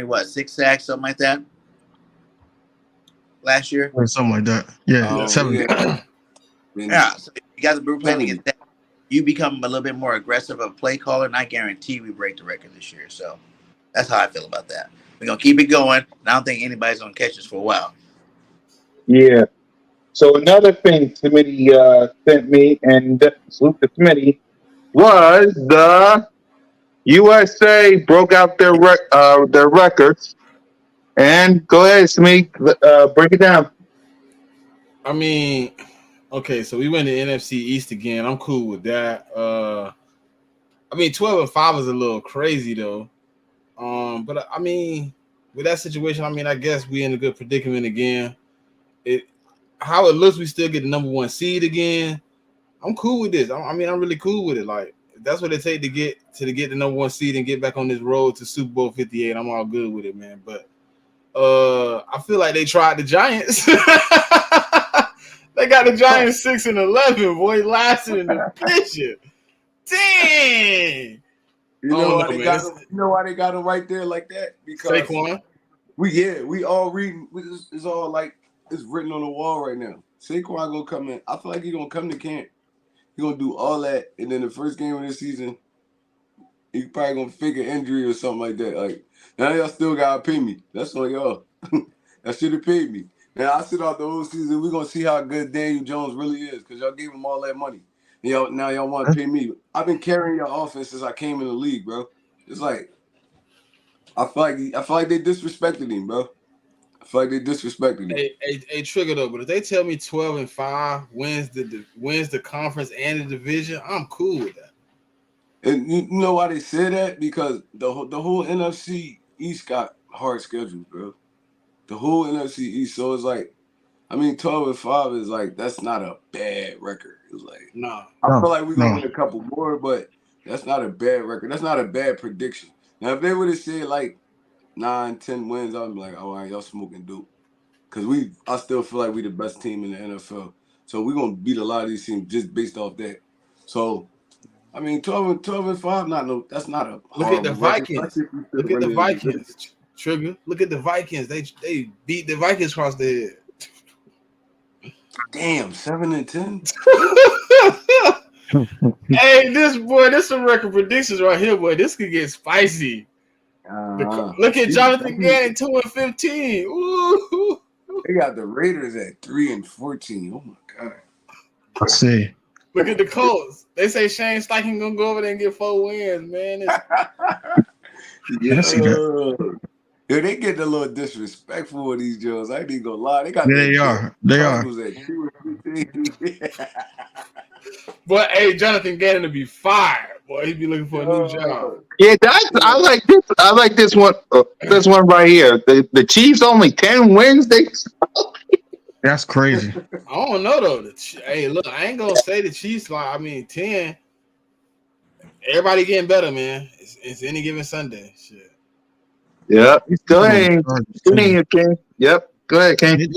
what, 6 sacks, something like that last year. Or something like that. Yeah, 70. Yeah, so you got the blueprint to 70. get that. You become a little bit more aggressive of a play caller, and I guarantee we break the record this year. So that's how I feel about that. We're going to keep it going, and I don't think anybody's going to catch us for a while. Yeah. So another thing Smitty sent me, and salute to Smitty, was the USA broke out their records. And go ahead, Smitty, break it down. I mean, okay, so we went to NFC East again. I'm cool with that. I mean, 12-5 is a little crazy though. But I mean, with that situation, I mean, I guess we in a good predicament again. How it looks, we still get the number 1 seed again. I'm cool with this. I mean, I'm really cool with it. Like, if that's what it take to get the number 1 seed and get back on this road to Super Bowl 58. I'm all good with it, man. But I feel like they tried the Giants. They got the Giants 6-11, boy, lasting in the picture. Dang. You know why they got him? You know why they got him right there like that? Because Saquon. we all reading. It's all like it's written on the wall right now. Saquon gonna come in. I feel like he's gonna come to camp. He's gonna do all that, and then the first game of the season, he probably gonna fake an injury or something like that. Like, now y'all still gotta pay me. That's on y'all. That should have paid me. Now I sit out the whole season. We're gonna see how good Daniel Jones really is, because y'all gave him all that money. Now y'all want to pay me. I've been carrying your offense since I came in the league, bro. It's like I feel like they disrespected him, bro. I feel like they disrespected him. Hey, Trigger though, but if they tell me 12-5 wins the conference and the division, I'm cool with that. And you know why they say that? Because the whole NFC East got hard schedules, bro. The whole NFC East. So it's like, I mean, 12-5 is like, that's not a bad record. It's like, I feel like we're gonna win a couple more, but that's not a bad record. That's not a bad prediction. Now, if they would have said like 9-10 wins, I'd be like, all right, y'all smoking dope. Because I still feel like we the best team in the NFL. So we're gonna beat a lot of these teams just based off that. So I mean, 12-5, that's not a look at the Vikings. Record. Look at the Vikings. Trigger. Look at the Vikings. They beat the Vikings across the head. Damn, 7-10. Hey, this some record predictions right here, boy. This could get spicy. Look at Jonathan Gannon 2-15. Ooh. They got the Raiders at 3-14. Oh my god. I see. Look at the Colts. They say Shane Steichen gonna go over there and get 4 wins, man. Yeah, I see that. Yeah, they get a little disrespectful with these Joes. I ain't even gonna lie. They got They are. at 2-15. But hey, Jonathan Gannon to be fired, boy. He'd be looking for a new job. Yeah, I like this. I like this one. This one right here. The Chiefs only 10 wins. That's crazy. I don't know though. Hey, look, I ain't gonna say the Chiefs. Like, I mean, 10. Everybody getting better, man. It's any given Sunday. Shit. Yep. Go ahead. Yep. Go ahead, King. They're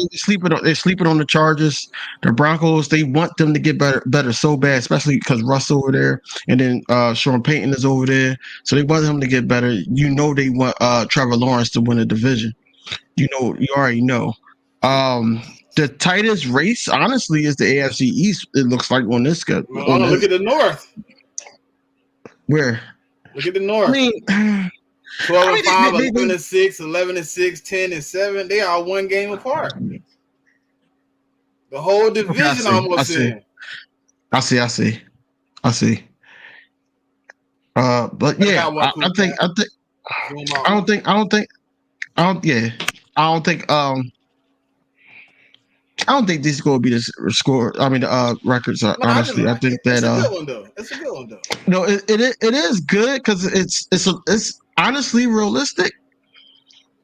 sleeping on the Chargers. The Broncos, they want them to get better so bad, especially because Russ over there, and then Sean Payton is over there. So they want him to get better. You know they want Trevor Lawrence to win the division. You already know. The tightest race, honestly, is the AFC East. It looks like on this schedule. Look at the North. Where? Look at the North. I mean, 12-5, 11-6, 11-6, 10-7. They are one game apart. The whole division almost in. I see. But yeah, I don't think this is going to be the score. I mean, the records are honestly. I think that it's a good one though. It's a good one though. No, it is good because it's honestly realistic.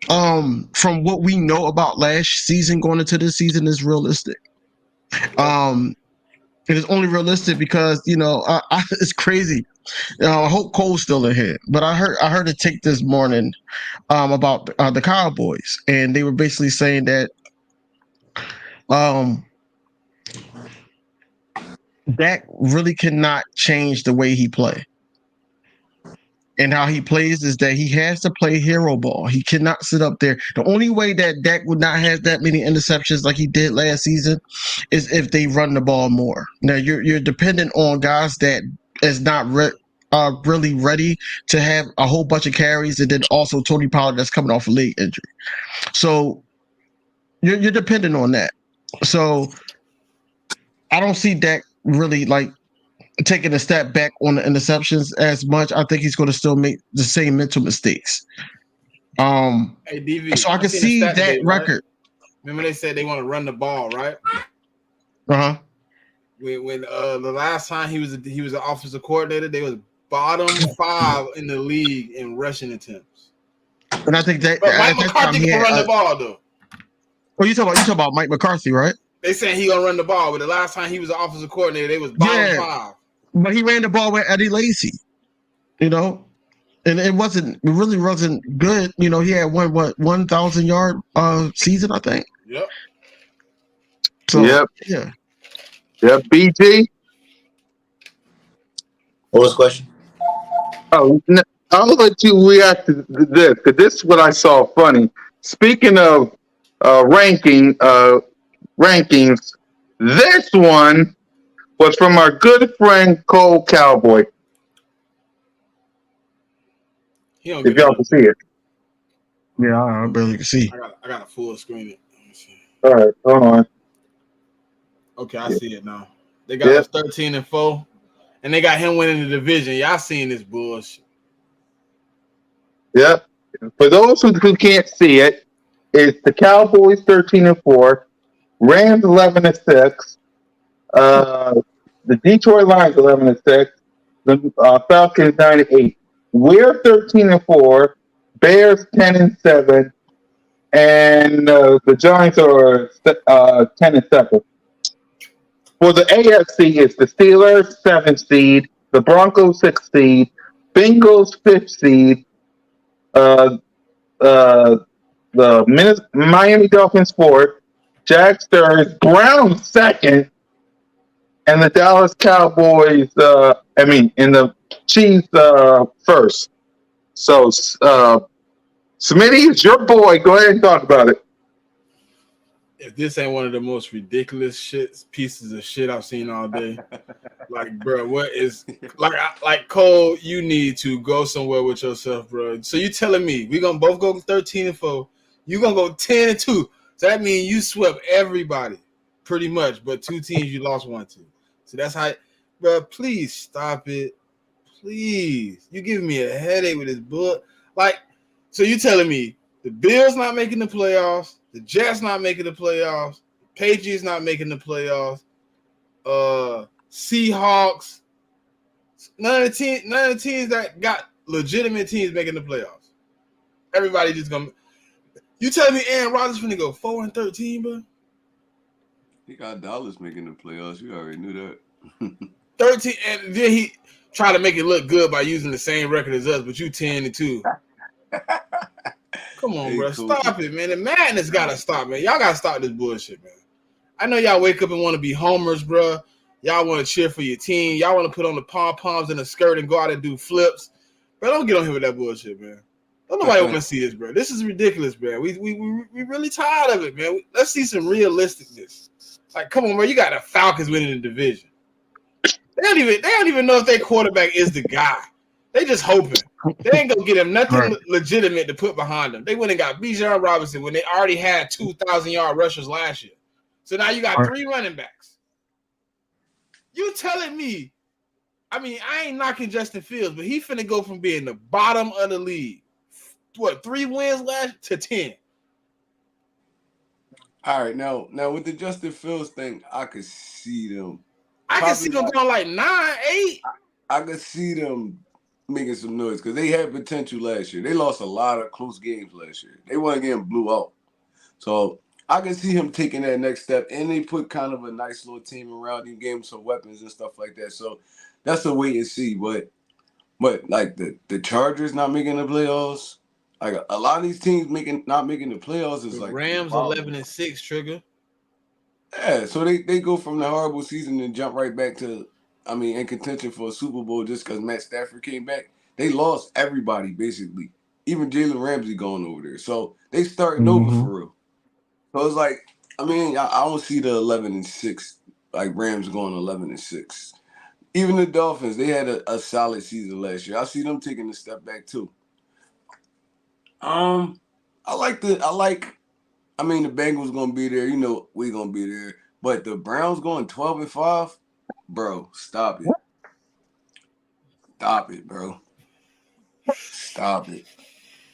from what we know about last season going into this season is realistic. It is only realistic because it's crazy. I hope Cole's still in here, but I heard a take this morning about the Cowboys, and they were basically saying that um Dak really cannot change the way he play. And how he plays is that he has to play hero ball. He cannot sit up there. The only way that Dak would not have that many interceptions like he did last season is if they run the ball more. Now you're dependent on guys that is not really ready to have a whole bunch of carries, and then also Tony Pollard that's coming off a leg injury. So you're dependent on that. So I don't see Dak really like taking a step back on the interceptions as much. I think he's going to still make the same mental mistakes. Hey, DV, So I can seen a see stat that today, right? record. Remember they said they want to run the ball, right? Uh-huh. When the last time he was an offensive coordinator, they was bottom 5 in the league in rushing attempts. And I think that But Mike at that time McCarthy he can had. run the ball though. Oh, you talking about Mike McCarthy, right? They saying he gonna run the ball, but the last time he was an offensive coordinator, they was bottom 5. But he ran the ball with Eddie Lacy, and it really wasn't good. He had 1,000-yard season, I think. Yep. So Yep. BG. What was the question? Oh, I'll let you react to this because this is what I saw funny. Speaking of rankings, this one was from our good friend Cole Cowboy. He don't If give a y'all damn. can see it. Yeah, I barely can see. I got a full screen it. Let me see. All right, hold on. Okay, I see it now. They got us 13-4, and they got him winning the division. Y'all seen this bullshit? Yep. For those who can't see it, it's the Cowboys 13-4, Rams 11-6, the Detroit Lions 11-6, the Falcons 9-8. We're 13-4, Bears 10-7, and the Giants are 10-7. For the AFC, it's the Steelers 7th seed, the Broncos 6th seed, Bengals 5th seed, uh, the Miami Dolphins 4th, Jags 3rd, Browns 2nd, and the Dallas Cowboys. And the Chiefs 1st. So, Smitty, it's your boy. Go ahead and talk about it. If this ain't one of the most ridiculous pieces of shit I've seen all day, like, bro, what is like Cole? You need to go somewhere with yourself, bro. So you telling me we gonna both go 13-4? You gonna go 10-2? So that means you swept everybody, pretty much, but 2 teams you lost 1 to. So that's how, bro. Please stop it, please. You giving me a headache with this book. Like, so you telling me the Bills not making the playoffs, the Jets not making the playoffs, Patriots not making the playoffs, Seahawks, none of the teams that got legitimate teams making the playoffs. Everybody just gonna. You telling me Aaron Rodgers finna go 4-13, bro? He got Dallas making the playoffs. You already knew that. 13, and then he try to make it look good by using the same record as us, but you 10-2. Come on, bro. Stop it, man. The madness gotta stop, man. Y'all gotta stop this bullshit, man. I know y'all wake up and want to be homers, bro. Y'all want to cheer for your team. Y'all want to put on the pom-poms and a skirt and go out and do flips. Bro, don't get on here with that bullshit, man. Don't nobody want to see this, bro. This is ridiculous, man. We really tired of it, man. Let's see some realisticness. Like, come on, bro. You got the Falcons winning the division. They don't even know if their quarterback is the guy. They just hoping. They ain't gonna get him nothing legitimate to put behind them. They went and got Bijan Robinson when they already had 2,000-yard rushers last year. So now you got 3 running backs. You telling me? I mean, I ain't knocking Justin Fields, but he finna go from being the bottom of the league, 3 wins last to 10. All right, now with the Justin Fields thing, I could see them. I can see them going like 9, 8. I could see them making some noise because they had potential last year. They lost a lot of close games last year. They weren't getting blew out. So I can see him taking that next step, and they put kind of a nice little team around him, gave him some weapons and stuff like that. So that's a wait and see. But like the Chargers not making the playoffs, like a lot of these teams not making the playoffs is The like Rams problem. 11-6 trigger. Yeah, so they go from the horrible season and jump right back to, I mean, in contention for a Super Bowl just because Matt Stafford came back. They lost everybody basically, even Jalen Ramsey going over there. So they starting over Mm-hmm. for real. So it's like, I mean, I don't see the 11-6 like Rams going 11-6. Even the Dolphins, they had a solid season last year. I see them taking a step back too. I mean, the Bengals gonna be there. You know, we gonna be there. But the Browns going 12-5, bro. Stop it. Stop it, bro. Stop it.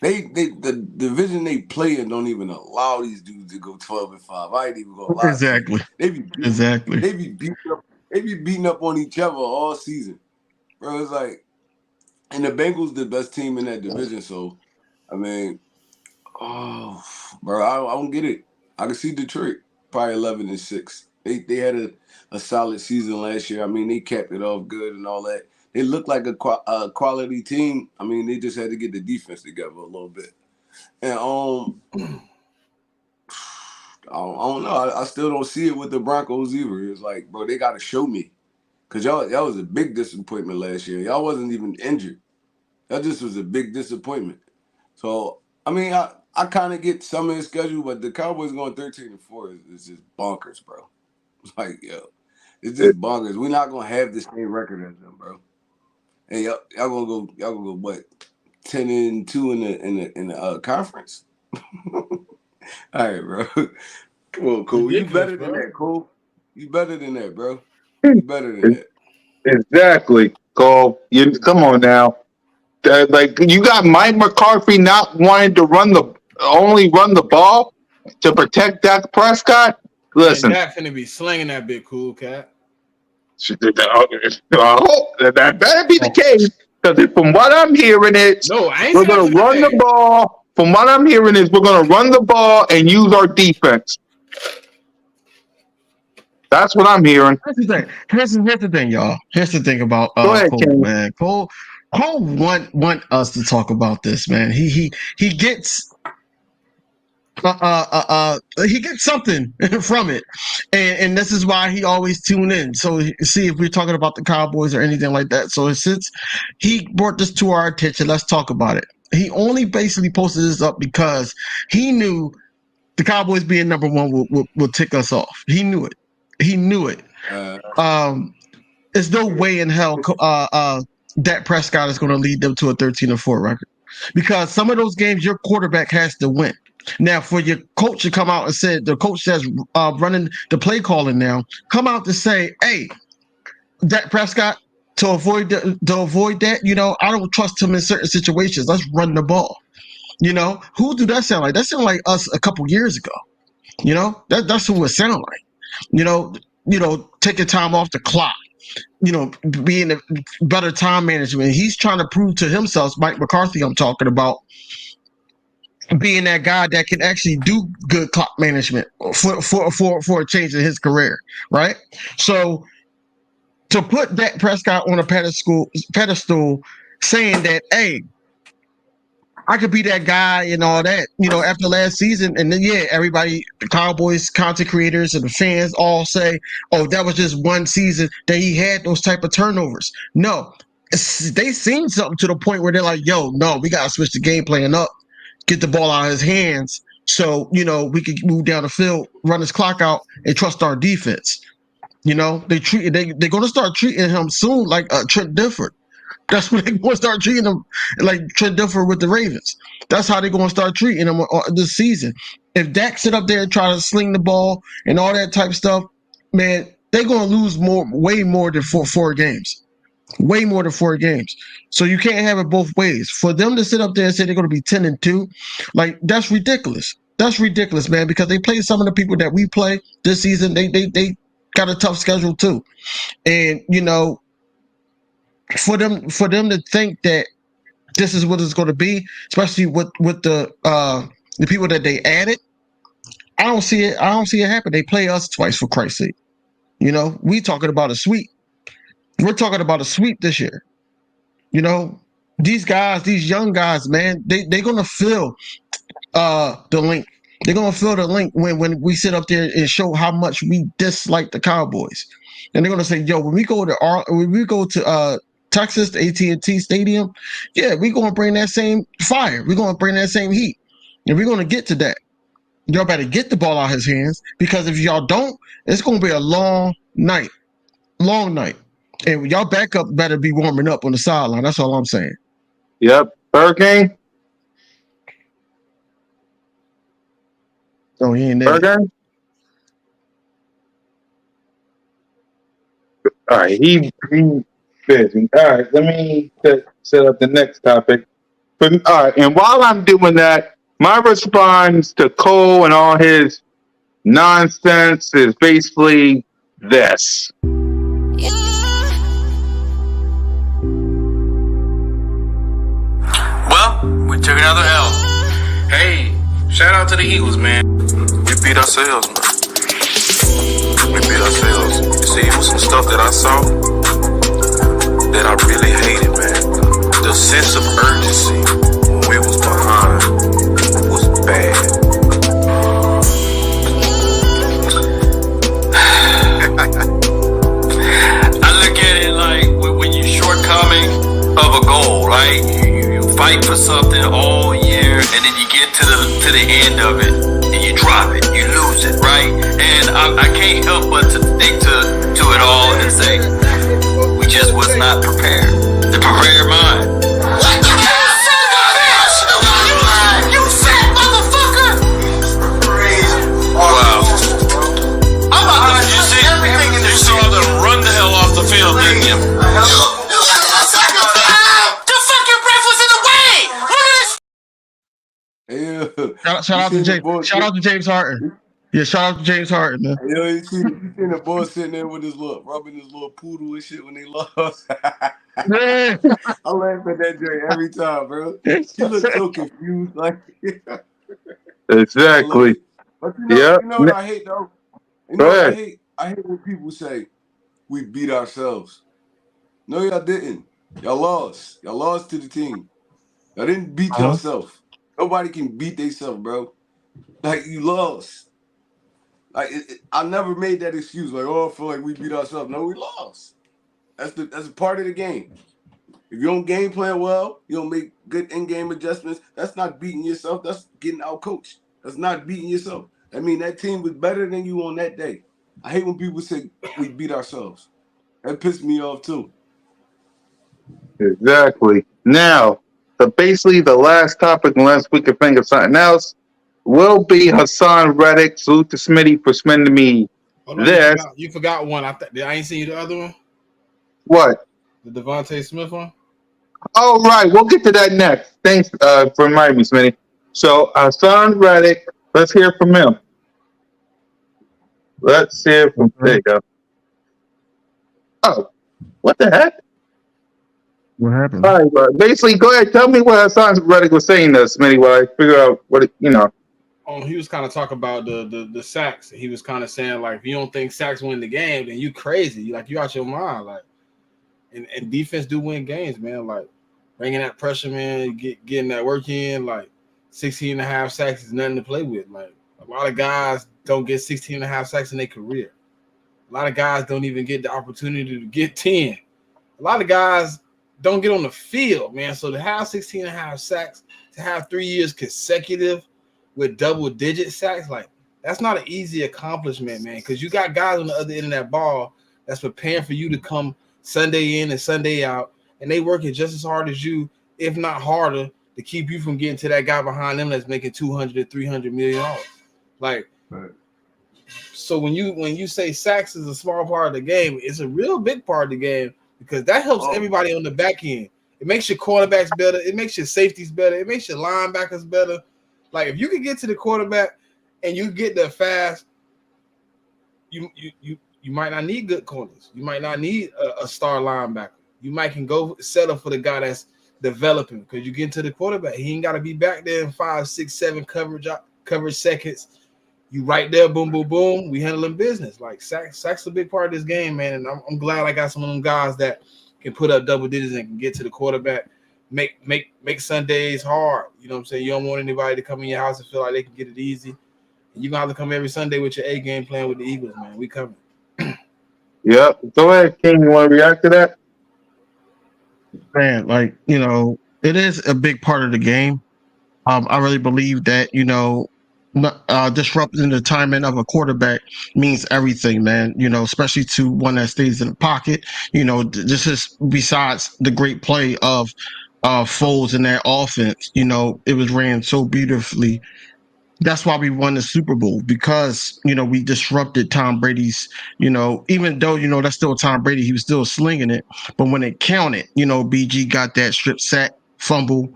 The division they play in don't even allow these dudes to go 12-5. I ain't even gonna lie to you. Exactly. They be beating up on each other all season, bro. It's like, and the Bengals the best team in that division. So, I mean, oh, bro, I don't get it. I can see Detroit probably 11-6. They had a solid season last year. I mean, they capped it off good and all that. They looked like a quality team. I mean, they just had to get the defense together a little bit. And I don't know. I still don't see it with the Broncos either. It's like, bro, they got to show me, cause y'all was a big disappointment last year. Y'all wasn't even injured. That just was a big disappointment. So I mean, I kind of get some of his schedule, but the Cowboys going 13-4 is just bonkers, bro. It's like, yo, it's just bonkers. We're not gonna have the same record as them, bro. And y'all gonna go what, 10-2 in the conference? All right, bro. Come on, Cole. You better than that, Cole. You better than that, bro. You better than that. Exactly, Cole. You come on now. Like you got Mike McCarthy not wanting to only run the ball to protect Dak Prescott. And Listen, Dak finna be slinging that big cool cat. I hope that better be the case because from what I'm hearing is No, I ain't we're saying going to run the hey. ball. From what I'm hearing is we're going to run the ball and use our defense. That's what I'm hearing. Here's the thing. Here's the thing, y'all. Here's the thing about Go ahead, Cole, King. man. Cole want us to talk about this, man. He gets he gets something from it, and this is why he always tune in. So see if we're talking about the Cowboys or anything like that. So since he brought this to our attention, let's talk about it. He only basically posted this up because he knew the Cowboys being number one will tick us off. He knew it. He knew it. There's no way in hell Dak Prescott is going to lead them to a 13-4 record because some of those games your quarterback has to win. Now, for your coach to come out and say the coach that's running the play calling now, come out to say, "Hey, Dak Prescott, to avoid that, you know, I don't trust him in certain situations. Let's run the ball." You know, who do that sound like? That sound like us a couple years ago. You know, that's who it sound like. You know, taking time off the clock. You know, being a better time management. He's trying to prove to himself, Mike McCarthy, I'm talking about, being that guy that can actually do good clock management for a change in his career, right? So to put Dak Prescott on a pedestal, saying that, hey, I could be that guy and all that, you know, after last season. And then, yeah, everybody, the Cowboys, content creators, and the fans all say, oh, that was just one season that he had those type of turnovers. No, they seen something to the point where they're like, yo, no, we got to switch the game plan up, get the ball out of his hands so, you know, we could move down the field, run his clock out, and trust our defense. You know, they're going to start treating him soon like Trent Dilfer. That's when they're going to start treating him like Trent Dilfer with the Ravens. That's how they're going to start treating him this season. If Dak sit up there and try to sling the ball and all that type of stuff, man, they're going to lose way more than four games. Way more than 4 games. So you can't have it both ways. For them to sit up there and say they're going to be 10-2, like, that's ridiculous. That's ridiculous, man, because they play some of the people that we play this season. They got a tough schedule too. And, you know, for them to think that this is what it's going to be, especially with the people that they added. I don't see it. I don't see it happen. They play us twice, for Christ's sake. You know, we talking about a sweep. We're talking about a sweep this year. You know, these guys, these young guys, man, they're gonna feel the link. They're gonna feel the link when we sit up there and show how much we dislike the Cowboys. And they're gonna say, "Yo, when we go to Texas, the AT&T Stadium, yeah, we're gonna bring that same fire. We're gonna bring that same heat, and we're gonna get to that. Y'all better get the ball out his hands, because if y'all don't, it's gonna be a long night, and y'all backup better be warming up on the sideline. That's all I'm saying." Yep. Hurricane. Oh, he ain't there. Hurricane. All right. He busy. All right. Let me set up the next topic. But all right. And while I'm doing that, my response to Cole and all his nonsense is basically this. Well, we took another L. Hey, shout out to the Eagles, man. We beat ourselves, man. We beat ourselves. You see, it was some stuff that I saw that I really hated, man. The sense of urgency when we was behind was bad. I look at it like when you're shortcoming of a goal, right? You fight for something all year, and then you get to the end of it, and you drop it, you lose it, right? And I can't help but to think to it all and say, we just was not prepared. The prepared mind. You fat motherfucker! Wow. You saw them run the hell off the field, didn't you? The fucking ref was in the way! Look at this! Yeah. Shout out to James. Shout out to James Harden. Yeah, shout out to James Harden, man. Yo, you seen the boy sitting there with his little rubbing his little poodle and shit when they lost. Man. I laugh at that joint every time, bro. He looks so confused, like Exactly. But you know what I hate though? You know what I hate? I hate when people say we beat ourselves. No, y'all didn't. Y'all lost. Y'all lost to the team. Y'all didn't beat yourself. Nobody can beat themselves, bro. Like, you lost. Like, I never made that excuse. Like, oh, I feel like we beat ourselves. No, we lost. That's a part of the game. If you don't game plan well, you don't make good in-game adjustments. That's not beating yourself. That's getting out coached. That's not beating yourself. I mean, that team was better than you on that day. I hate when people say we beat ourselves. That pissed me off too. Exactly. Now, so basically the last topic, unless we can think of something else, will be Hassan Reddick. Salute to Smitty for sending me this. You forgot one. I ain't seen you the other one. What? The Devontae Smith one. Oh, right. We'll get to that next. Thanks for reminding me, Smitty. So Hassan Reddick, let's hear from him. Let's hear from. There you go. Oh, what the heck? What happened? All right, basically, go ahead. Tell me what Hassan Reddick was saying to Smitty while I figure out what Oh, he was kind of talking about the sacks. He was kind of saying, like, if you don't think sacks win the game, then you crazy. You out your mind. Like, and defense do win games, man. Like, bringing that pressure, man, getting that work in. Like, 16 and a half sacks is nothing to play with. Like, a lot of guys don't get 16 and a half sacks in their career. A lot of guys don't even get the opportunity to get 10. A lot of guys don't get on the field, man. So to have 16 and a half sacks, to have 3 years consecutive with double-digit sacks, like, that's not an easy accomplishment, man, because you got guys on the other end of that ball that's preparing for you to come Sunday in and Sunday out, and they working just as hard as you, if not harder, to keep you from getting to that guy behind them that's making $200 to $300 million. Like, right. So when you say sacks is a small part of the game, it's a real big part of the game because that helps everybody on the back end. It makes your quarterbacks better. It makes your safeties better. It makes your linebackers better. Like, if you can get to the quarterback and you get there fast, you might not need good corners. You might not need a star linebacker. You might can go settle for the guy that's developing because you get into the quarterback. He ain't got to be back there in 5, 6, 7 coverage seconds. You right there, boom, boom, boom. We handling business. Like sacks a big part of this game, man. And I'm glad I got some of them guys that can put up double digits and can get to the quarterback. Make Sundays hard. You know what I'm saying? You don't want anybody to come in your house and feel like they can get it easy. And you're gonna have to come every Sunday with your A game playing with the Eagles, man. We coming. Yep. Go ahead, King. You want to react to that? Man, like, it is a big part of the game. I really believe that, disrupting the timing of a quarterback means everything, man, especially to one that stays in the pocket. This is besides the great play of Foles in that offense. It was ran so beautifully. That's why we won the Super Bowl because, we disrupted Tom Brady's, even though, that's still Tom Brady, he was still slinging it. But when it counted, BG got that strip sack fumble.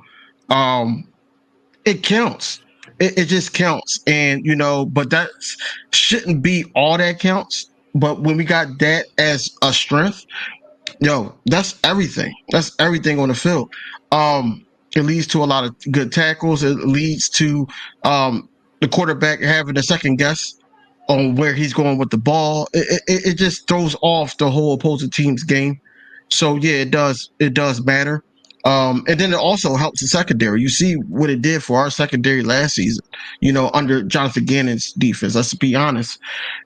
Um, it counts. It just counts. And, but that shouldn't be all that counts. But when we got that as a strength, that's everything. That's everything on the field. It leads to a lot of good tackles. It leads to the quarterback having a second guess on where he's going with the ball. It just throws off the whole opposing team's game. So yeah, it does. It does matter. And then it also helps the secondary. You see what it did for our secondary last season. Under Jonathan Gannon's defense. Let's be honest.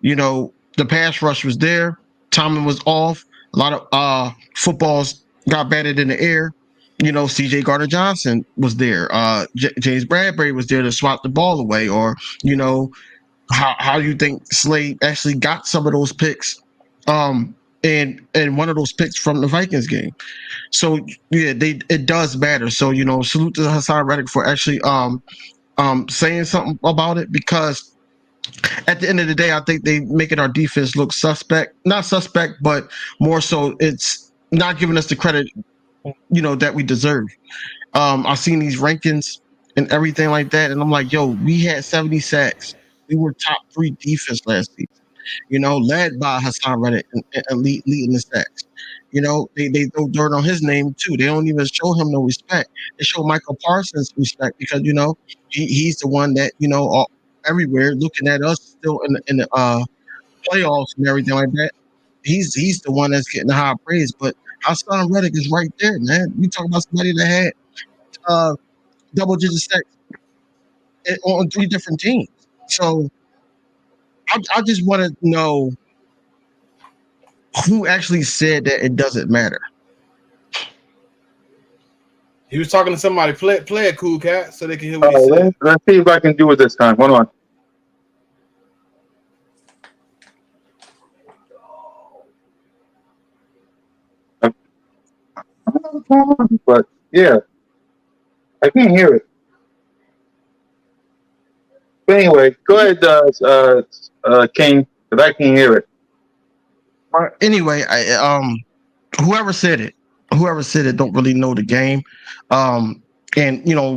The pass rush was there. Timing was off. A lot of footballs got batted in the air. C.J. Gardner-Johnson was there. James Bradbury was there to swat the ball away. Or how you think Slade actually got some of those picks, and one of those picks from the Vikings game. So yeah, it does matter. So salute to Hassan Reddick for actually saying something about it because at the end of the day, I think they making our defense look suspect. Not suspect, but more so it's not giving us the credit, that we deserve. I've seen these rankings and everything like that, and I'm like, yo, we had 70 sacks. We were top 3 defense last season, led by Hassan Reddick and leading the sacks. They throw dirt on his name too. They don't even show him no respect. They show Michael Parsons respect because he's the one that everywhere looking at us still in the playoffs and everything like that. He's the one that's getting the high praise. But Hassan Reddick is right there, man. We talk about somebody that had double digit sacks on 3 different teams. So I just want to know who actually said that it doesn't matter. He was talking to somebody. Play it, cool cat, so they can hear All what he right, said. let's see if I can do it this time. Hold on. But yeah, I can't hear it. But anyway, go ahead, King, because I can't hear it. Anyway, whoever said it don't really know the game. And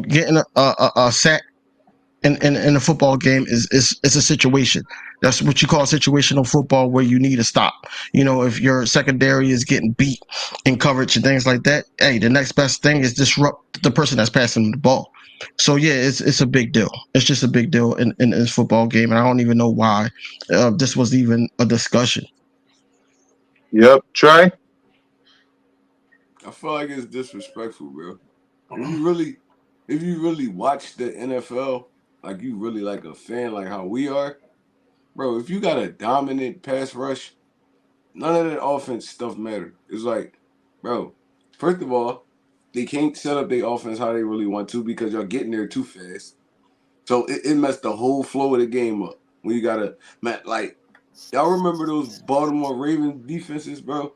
getting a sack in a football game is a situation. That's what you call situational football, where you need to stop. If your secondary is getting beat in coverage and things like that, hey, the next best thing is disrupt the person that's passing the ball. So yeah, it's a big deal. It's just a big deal in this football game, and I don't even know why this was even a discussion. Yep, try. I feel like it's disrespectful, bro. If you really watch the NFL, like you really like a fan, like how we are, bro. If you got a dominant pass rush, none of that offense stuff matter. It's like, bro, first of all, they can't set up their offense how they really want to because y'all getting there too fast. So it messed the whole flow of the game up. When you gotta, man, like, y'all remember those Baltimore Ravens defenses, bro?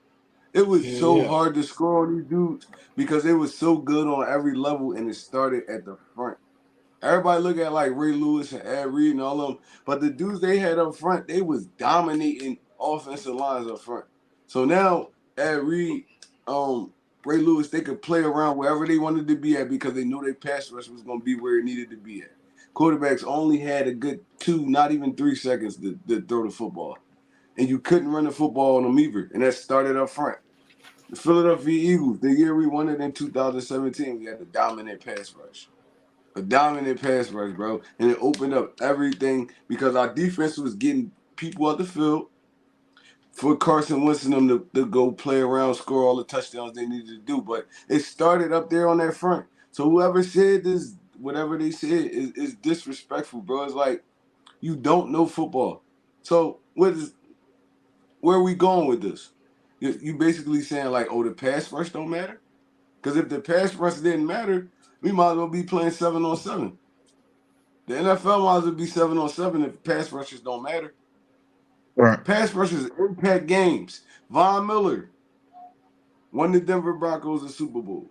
It was so Yeah. hard to score on these dudes because it was so good on every level, and it started at the front. Everybody look at like Ray Lewis and Ed Reed and all of them, but the dudes they had up front, they was dominating offensive lines up front. So now Ed Reed, Ray Lewis, they could play around wherever they wanted to be at because they knew their pass rush was going to be where it needed to be at. Quarterbacks only had a good 2, not even 3 seconds to throw the football, and you couldn't run the football on them either, and that started up front. The Philadelphia Eagles, the year we won it in 2017, we had the dominant pass rush. A dominant pass rush, bro. And it opened up everything because our defense was getting people out the field for Carson Wentz and them to go play around, score all the touchdowns they needed to do. But it started up there on that front. So whoever said this, whatever they said, is disrespectful, bro. It's like you don't know football. So where are we going with this? You basically saying like, oh, the pass rush don't matter? Because if the pass rush didn't matter, we might as well be playing 7-on-7. The NFL might as well be 7-on-7 if pass rushes don't matter. Right. Pass rushers impact games. Von Miller won the Denver Broncos a Super Bowl.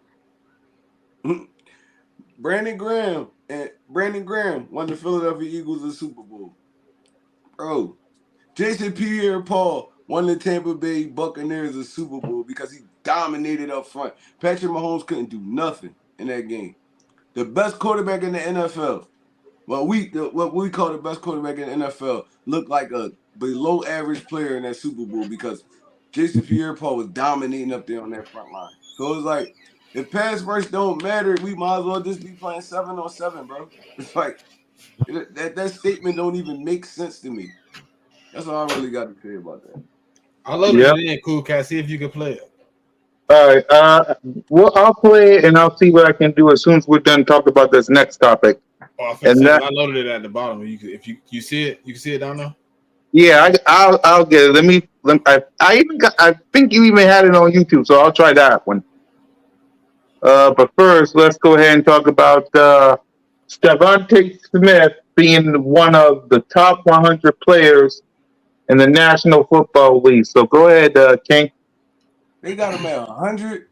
Brandon Graham won the Philadelphia Eagles a Super Bowl. Bro, Jason Pierre-Paul won the Tampa Bay Buccaneers a Super Bowl because he dominated up front. Patrick Mahomes couldn't do nothing in that game. The best quarterback in the NFL, what we call the best quarterback in the NFL, looked like a below average player in that Super Bowl because Jason Pierre-Paul was dominating up there on that front line. So it's like, if pass rush don't matter, we might as well just be playing 7-on-7, bro. It's like that statement don't even make sense to me. That's all I really got to say about that. I loaded Yep. it in, Cool Cat. See if you can play it. All right. Well, I'll play it and I'll see what I can do as soon as we're done talking about this next topic. Oh, I finna And say, that, I loaded it at the bottom. You can, if you see it, you can see it down there. yeah, I'll get it. I even got. I think you even had it on YouTube, so I'll try that one. But first, let's go ahead and talk about Stevante Smith being one of the top 100 players in the National Football League. So go ahead, King. They got him at 100,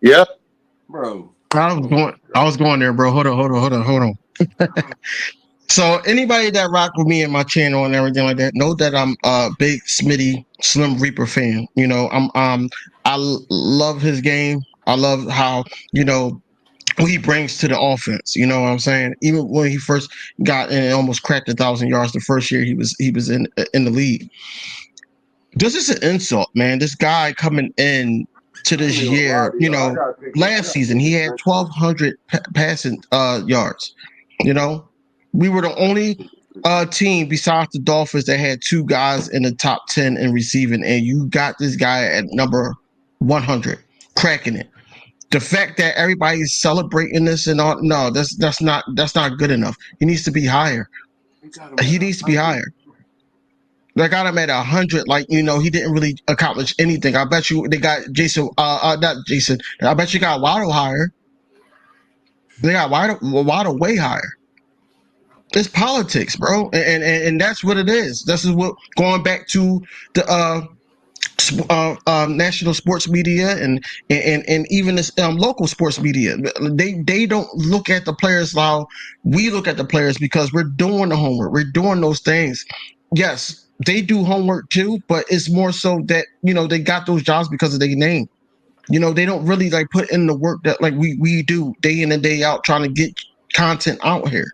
Yep. bro. I was Oh my going. I was going there, bro. Hold on. So anybody that rock with me and my channel and everything like that, know that I'm a big Smitty Slim Reaper fan. You know, love his game. I love how, you know, what he brings to the offense. You know what I'm saying? Even when he first got in and almost cracked 1,000 yards the first year he was in the league. This is an insult, man. This guy coming in to God. I this ain't even gonna lie year, to you you. I know, gotta take it. I last gotta season take he it had back. 1,200 passing yards. You know, we were the only team besides the Dolphins that had two guys in the top 10 in receiving, and you got this guy at number 100, cracking it. The fact that everybody's celebrating this and all, no, that's not good enough. He needs to be higher. They got him at He needs to be 100. higher. They got him at 100. Like, you know, he didn't really accomplish anything. I bet you they got Jason. Not Jason. I bet you got Waddle higher. They got Waddle way higher. It's politics, bro, and that's what it is. This is what going back to the national sports media and even this local sports media. They don't look at the players how we look at the players because we're doing the homework. We're doing those things. Yes, they do homework too, but it's more so that, you know, they got those jobs because of their name. You know, they don't really like put in the work that like we do day in and day out trying to get content out here.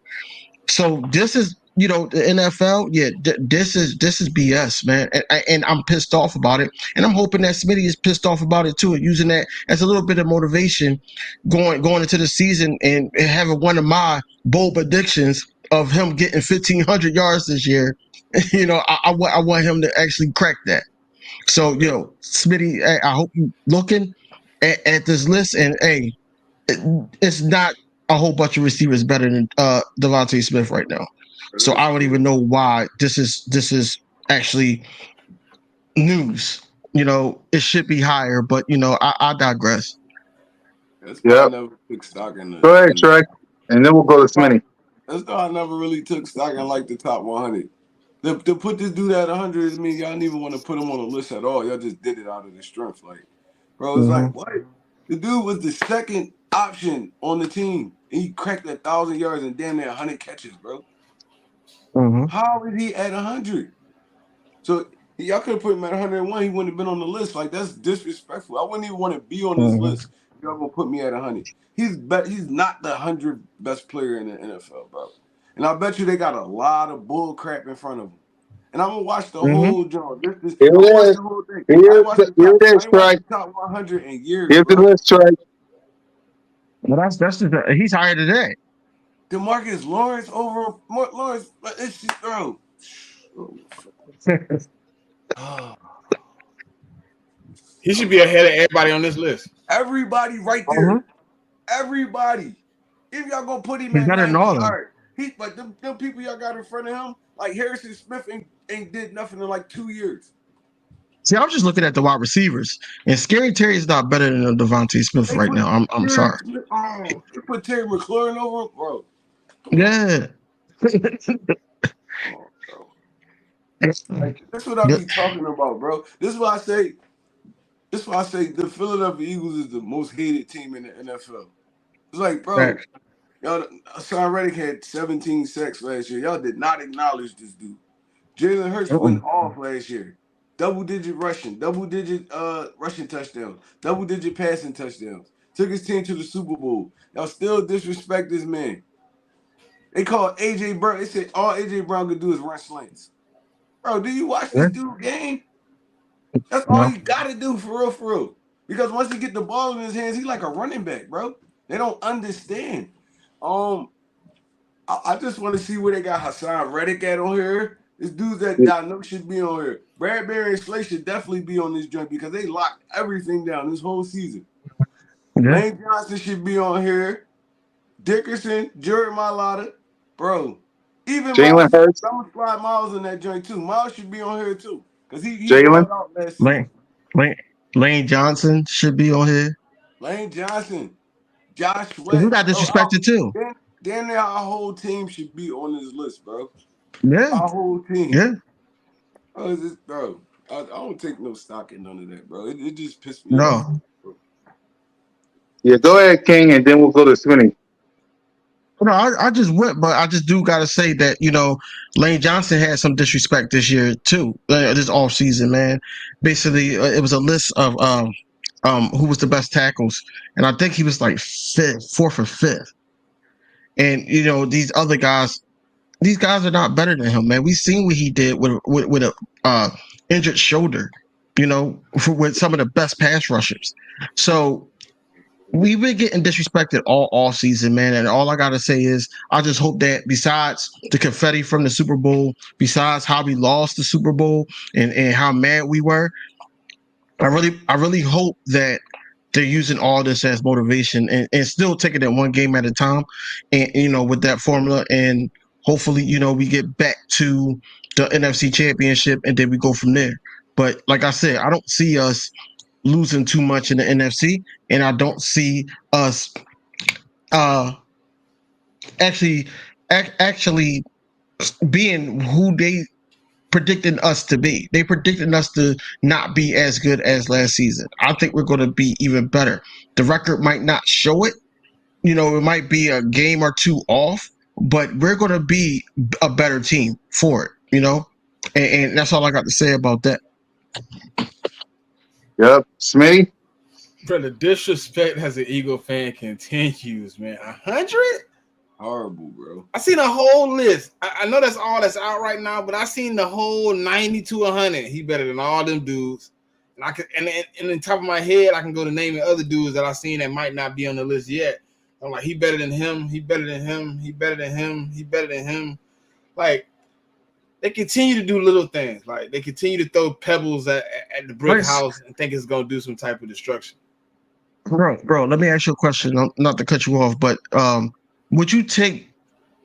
So this is, you know, the NFL. Yeah, this is BS, man, and I'm pissed off about it. And I'm hoping that Smitty is pissed off about it too, and using that as a little bit of motivation going into the season and having one of my bold predictions of him getting 1,500 yards this year. You know, I want him to actually crack that. So, you know, Smitty, I hope you looking at this list, and hey, it's not a whole bunch of receivers better than Devontae Smith right now. So I don't even know why this is actually news. You know, it should be higher, but you know, I digress. That's why I Yep. never took stock in Go the ahead, Trey. And then we'll go to Smitty. that's why I never really took stock in like the top 100. To put this dude at 100, I mean, y'all didn't even want to put him on the list at all. Y'all just did it out of the strength. Like, bro, it's Mm-hmm. like, what? The dude was the second option on the team, and he cracked 1,000 yards and damn near 100 catches, bro. Mm-hmm. How is he at 100? So y'all could have put him at 101. He wouldn't have been on the list. Like, that's disrespectful. I wouldn't even want to be on this Mm-hmm. list. If y'all gonna put me at 100. He's not the 100th best player in the NFL, bro. And I bet you they got a lot of bull crap in front of him. and I'm gonna watch the Mhm. whole joint. Here I'm gonna watch it is. the whole thing. Here I ain't watched the it top. is, I ain't watched strike. the top 100 in years, Here's the bro. list, strike. Well, that's just he's higher today. DeMarcus Lawrence over Lawrence. It's just, bro. Oh, He should be ahead of everybody on this list. everybody right Uh-huh. there. Everybody. If y'all gonna put him He's at better than 90, all of all them. right. But them people y'all got in front of him, like Harrison Smith ain't did nothing in like 2 years. See, I was just looking at the wide receivers, and Scary Terry is not better than Devontae Smith They right put now. I'm sorry. They put Terry McLaurin over him, bro. Yeah. Oh, bro. Like, that's what I be talking about, bro. This is why I say the Philadelphia Eagles is the most hated team in the NFL. It's like, bro, Facts. y'all, Hassan Reddick had 17 sacks last year. Y'all did not acknowledge this dude. Jalen Hurts went off last year. Double-digit rushing, double-digit rushing touchdowns, double-digit passing touchdowns. Took his team to the Super Bowl. Y'all still disrespect this man. They called A.J. Brown. They said all A.J. Brown could do is run slants. Bro, do you watch this dude game? That's all No. he got to do for real. Because once he get the ball in his hands, he like a running back, bro. They don't understand. I just want to see where they got Hassan Reddick at on here. This dude that I know should be on here. Bradbury and Slay should definitely be on this joint because they locked everything down this whole season. Yeah. Lane Johnson should be on here. Dickerson, Jared Mailata, bro. Even Jalen Miles, Hurts. I'm gonna slide Miles in that joint too. Miles should be on here too because he Jalen. balled out last Lane, season. Lane Johnson should be on here. Lane Johnson, Josh He Sweat, got bro. disrespected too. Damn near our whole team should be on this list, bro. Yeah. Our whole team. Yeah. Bro, I don't take no stock in none of that, bro. It just pissed me off. No. Yeah, go ahead, King, and then we'll go to Smitty. No, I just went, but I just do got to say that, Lane Johnson had some disrespect this year too, this off season, man. Basically, it was a list of who was the best tackles, and I think he was like fourth or fifth. And these other guys, these guys are not better than him, man. We've seen what he did with a injured shoulder, with some of the best pass rushers. So we've been getting disrespected all season, man. And all I gotta say is, I just hope that besides the confetti from the Super Bowl, besides how we lost the Super Bowl and how mad we were, I really hope that they're using all this as motivation and still taking it one game at a time, and with that formula, and hopefully we get back to the NFC Championship and then we go from there. But like I said, I don't see us losing too much in the NFC, and I don't see us actually being who they predicting us to be. They predicting us to not be as good as last season. I think we're going to be even better. The record might not show it. It might be a game or two off, but we're going to be a better team for it, and that's all I got to say about that. Yep. Smitty? Bro, the disrespect as an Eagle fan continues, man. 100? Horrible, bro. I seen a whole list. I know that's all that's out right now, but I seen the whole 90 to 100. He better than all them dudes. And I could, and in the top of my head, I can go to naming other dudes that I seen that might not be on the list yet. I'm like, he better than him. He better than him. He better than him. He better than him. Like, they continue to do little things. Like, they continue to throw pebbles at the brick house and think it's gonna do some type of destruction. Bro, let me ask you a question. Not to cut you off, but would you take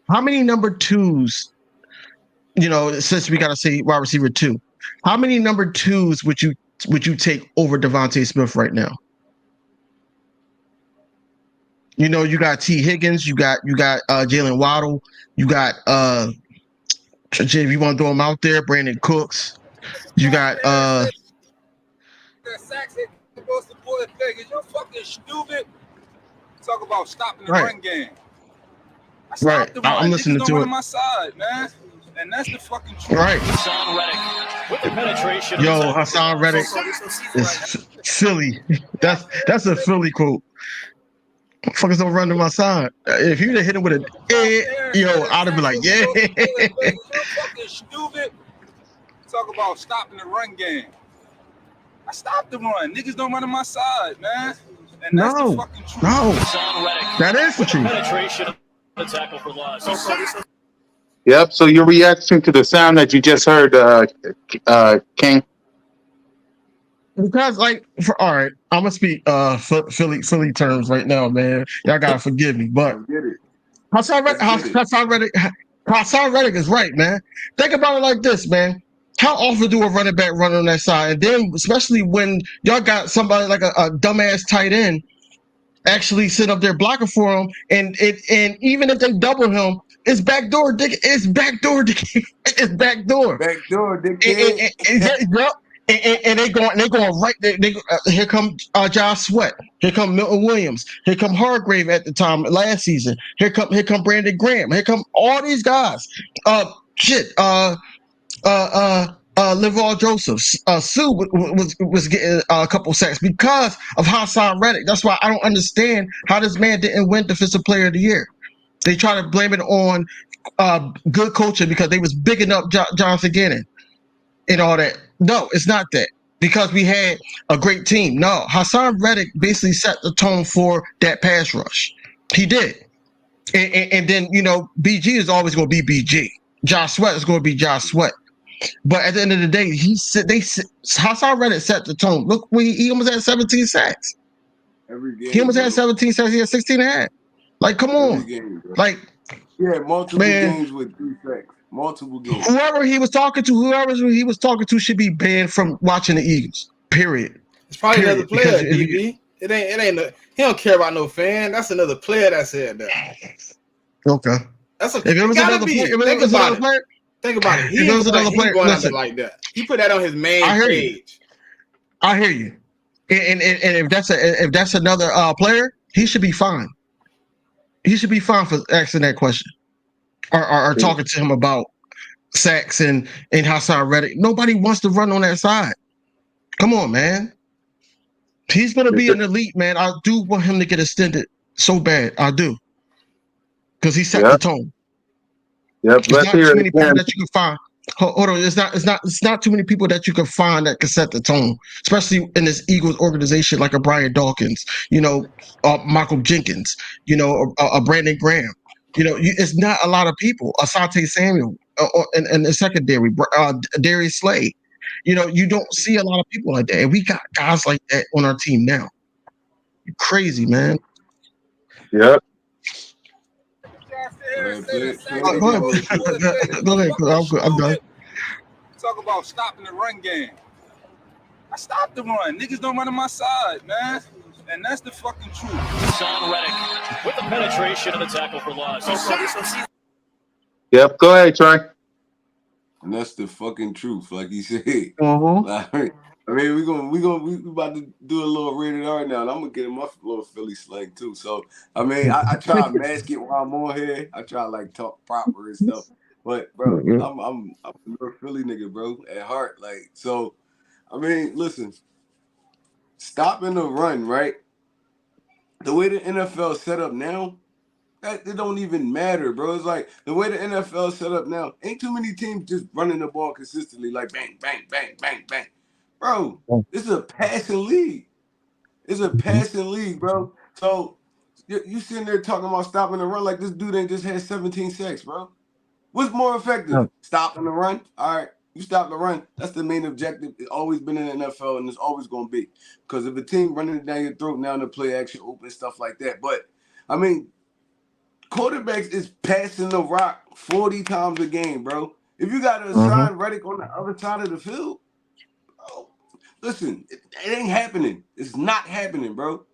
how many number twos? Since we got to say wide receiver 2, how many number twos would you take over Devontae Smith right now? You got T. Higgins, you got Jalen Waddle, you got if you want to throw him out there, Brandon Cooks, you got You're fucking stupid. Talk about stopping the Right. run game. Right. I'm listening to it. On my side, man. And that's the fucking truth. Right. Hassan Reddick with the penetration. Yo, Hassan Reddick is Philly. That's a Philly quote. Fuckers don't run to my side. If you'd have hit him with a I'd have been like, yeah. You're fucking stupid. Talk about stopping the run game. I stopped the run. Niggas don't run on my side, man. And that's the fucking truth. No, that is the truth. Penetration of the tackle for loss. Yep. So your reaction to the sound that you just heard, King? Because all right, I'm gonna speak Philly terms right now, man. Y'all gotta forgive me, but Get it. Hassan Reddick is right, man. Think about it like this, man. How often do a running back run on that side? And then, especially when y'all got somebody like a dumbass tight end actually sit up there blocking for him, and even if they double him, it's backdoor, dick. It's backdoor, dick. It's backdoor. Backdoor, dickhead. And they going right there. Here come Josh Sweat. Here come Milton Williams. Here come Hargrave at the time last season. Here come Brandon Graham. Here come all these guys. Levar Joseph. Sue was getting a couple sacks because of Hassan Reddick. That's why I don't understand how this man didn't win Defensive Player of the Year. They try to blame it on good coaching because they was bigging up Jonathan Gannon and all that. No, it's not that. Because we had a great team. No, Hassan Reddick basically set the tone for that pass rush. He did. And then, BG is always going to be BG. Josh Sweat is going to be Josh Sweat. But at the end of the day, Hassan Reddick set the tone. Look, he almost had 17 sacks. Every game. He almost had 17 sacks. He had 16 and a half. Like, come on. Game, yeah, multiple games with 3 sacks. Multiple games. Whoever he was talking to should be banned from watching the Eagles. Period. It's probably another player, DB. It ain't he don't care about no fan. That's another player that said that. Okay. That's a if it was another player. Think about it. He was another player. Listen, like that. He put that on his main page. I hear you. And if that's another player, he should be fine. He should be fine for asking that question. Or talking to him about sacks and Hassan Reddick. Nobody wants to run on that side. Come on, man. He's going to be an elite, man. I do want him to get extended so bad. I do. Because he set the tone. Yep. There's not too many people that you can find. Hold on. It's not too many people that you can find that can set the tone, especially in this Eagles organization like a Brian Dawkins, Michael Jenkins, a Brandon Graham. It's not a lot of people. Asante Samuel and the secondary, Darius Slade. You don't see a lot of people like that. And we got guys like that on our team now. Crazy, man. Yep. Go ahead. I'm done. Talk about stopping the run game. I stopped the run. Niggas don't run on my side, man. And that's the fucking truth. Hassan Reddick with the penetration of the tackle for loss. Yep, go ahead, Trey. And that's the fucking truth, like you said. Mm-hmm. I mean, we about to do a little rated R now, and I'm gonna get in my little Philly slang too. So I mean, I try to mask it while I'm on here. I try to talk proper and stuff. But bro, I'm a North Philly nigga, bro, at heart. So, I mean, listen. Stopping the run, right? The way the NFL is set up now, it don't even matter, bro. It's like the way the NFL is set up now, ain't too many teams just running the ball consistently, like bang, bang, bang, bang, bang. Bro, this is a passing league. It's a passing league, bro. So you sitting there talking about stopping the run like this dude ain't just had 17 sacks, bro. What's more effective? Stopping the run? All right. You stop the run. That's the main objective. It's always been in the NFL, and it's always going to be. Because if a team running it down your throat, now the play action open, stuff like that. But, I mean, quarterbacks is passing the rock 40 times a game, bro. If you got to assign Reddick on the other side of the field, bro, listen, it ain't happening. It's not happening, bro.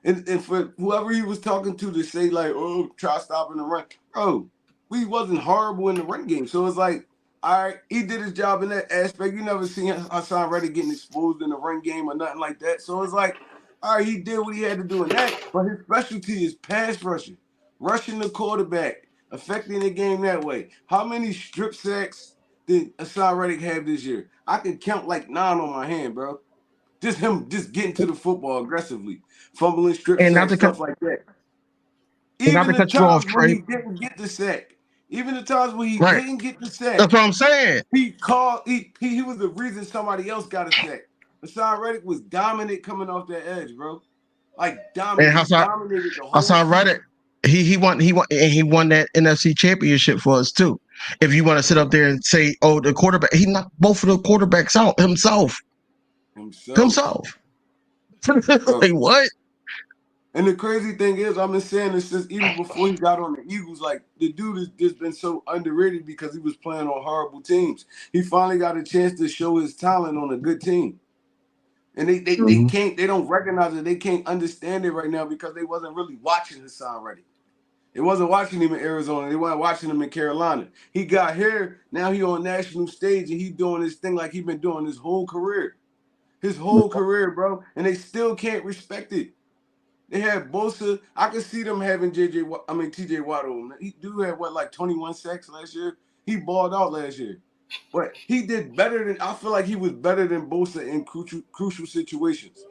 And for whoever he was talking to say, try stopping the run. Bro, we wasn't horrible in the run game. So it's like, all right, he did his job in that aspect. You never seen Hassan Reddick getting exposed in the run game or nothing like that. So it's like, all right, he did what he had to do in that. But his specialty is pass rushing the quarterback, affecting the game that way. How many strip sacks did Hassan Reddick have this year? I can count 9 on my hand, bro. Just him getting to the football aggressively, fumbling strip sacks, stuff like that. Even the times when he didn't get the sack, Even the times when he Right. didn't get the sack, That's what I'm saying. he called. He was the reason somebody else got a sack. Hassan Reddick was dominant coming off that edge, bro. Like And dominant. He dominated the whole Hassan season. Reddick, he won that NFC championship for us too. If you want to sit up there and say, oh, the quarterback, he knocked both of the quarterbacks out himself. Like what? And the crazy thing is, I've been saying this since even before he got on the Eagles. Like the dude has just been so underrated because he was playing on horrible teams. He finally got a chance to show his talent on a good team. And they don't recognize it. They can't understand it right now because they wasn't really watching Hassan Reddick. They wasn't watching him in Arizona. They weren't watching him in Carolina. He got here. Now he on national stage and he doing this thing like he been doing his whole career. His whole career, bro. And they still can't respect it. They had Bosa. I could see them having TJ Watt on. He do have like 21 sacks last year. He balled out last year. But he did better than, I feel like he was better than Bosa in crucial situations.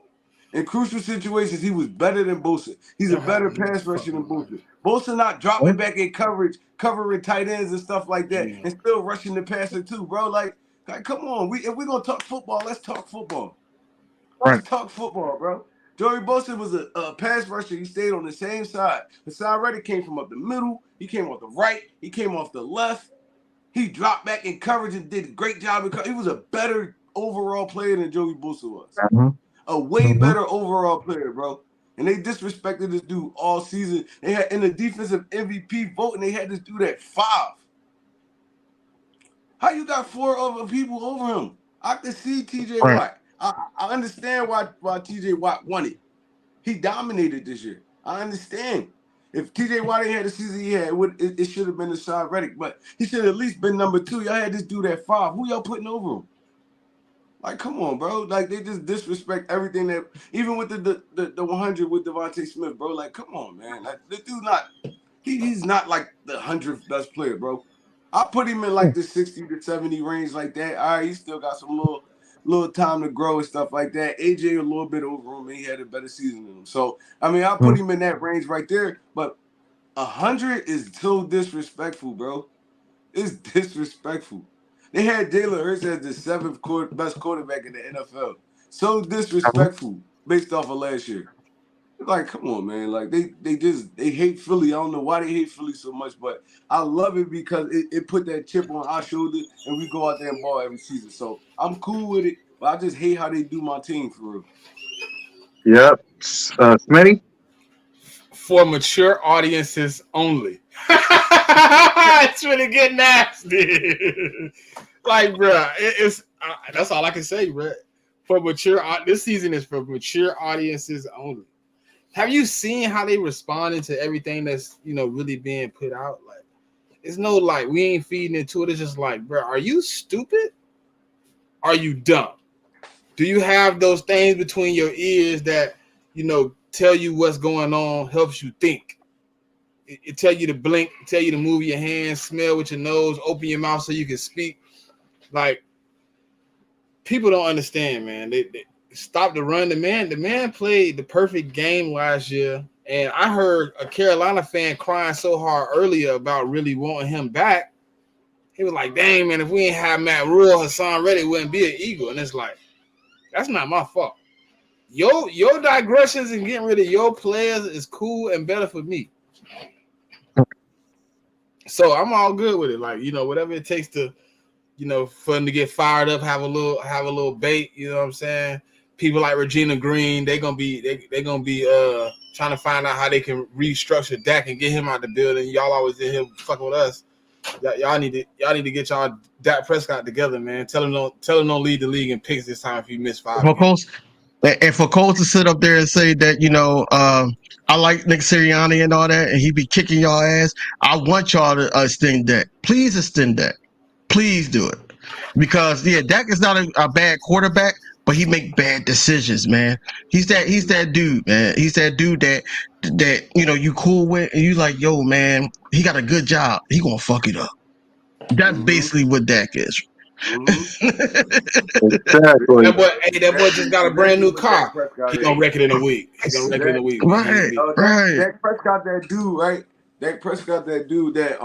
In crucial situations, he was better than Bosa. He's a better pass rusher than Bosa. Bosa not dropping back in coverage, covering tight ends and stuff like that, and still rushing the passer too, bro. Like come on. If we're going to talk football, let's talk football. Let's talk football, bro. Joey Bosa was a pass rusher. He stayed on the same side. Hassan Reddick came from up the middle. He came off the right. He came off the left. He dropped back in coverage and did a great job. He was a better overall player than Joey Bosa was. A way better overall player, bro. And they disrespected this dude all season. They had in the defensive MVP vote, and they had this dude at 5. How you got 4 other people over him? I could see TJ Watt. I understand why TJ Watt won it. He dominated this year. I understand. If TJ Watt ain't had the season he had, it should have been Hassan Reddick, but he should have at least been number 2. Y'all had this dude at 5. Who y'all putting over him? Like, come on, bro. Like, they just disrespect everything that, even with the 100 with Devontae Smith, bro. Like, come on, man. Like, this dude he's not like the 100th best player, bro. I put him in like the 60 to 70 range like that. All right, he still got some little time to grow and stuff like that. AJ a little bit over him, and he had a better season than him. So, I mean, I put him in that range right there. But 100 is so disrespectful, bro. It's disrespectful. They had Jalen Hurts as the 7th best quarterback in the NFL. So disrespectful based off of last year. Like, come on, man. Like, they hate Philly. I don't know why they hate Philly so much, but I love it because it put that chip on our shoulder and we go out there and ball every season. So I'm cool with it, but I just hate how they do my team for real. Yep. Smitty? For mature audiences only. It's really getting nasty. Like, bro, it's that's all I can say, bro. This season is for mature audiences only. Have you seen how they responded to everything that's really being put out? Like, it's no like we ain't feeding into it. It's just like, bro, are you stupid? Are you dumb? Do you have those things between your ears that tell you what's going on, helps you think? It tell you to blink, tell you to move your hands, smell with your nose, open your mouth so you can speak. Like, people don't understand, man. They stop the run. The man played the perfect game last year, and I heard a Carolina fan crying so hard earlier about really wanting him back. He was like, "Dang, man, if we ain't have Matt Rule, Hassan Reddick wouldn't be an Eagle." And it's like, that's not my fault. Your digressions and getting rid of your players is cool and better for me. So I'm all good with it. Like, whatever it takes to, for them to get fired up, have a little bait. You know what I'm saying? People like Regina Green, they're gonna be trying to find out how they can restructure Dak and get him out the building. Y'all always in here fucking with us. Y'all need to get y'all Dak Prescott together, man. Tell him don't lead the league in picks this time if you miss 5 games. And for Cole to sit up there and say that, I like Nick Sirianni and all that, and he be kicking y'all ass, I want y'all to extend that. Please extend that. Please do it. Because, Dak is not a bad quarterback, but he make bad decisions, man. He's that dude, man. He's that dude that you cool with, and you like, yo, man, he got a good job. He gonna fuck it up. That's basically what Dak is. Exactly. That boy just got a brand new car. He gonna wreck it in a week. Right. Dak Prescott, that dude, right? Dak Prescott, that dude that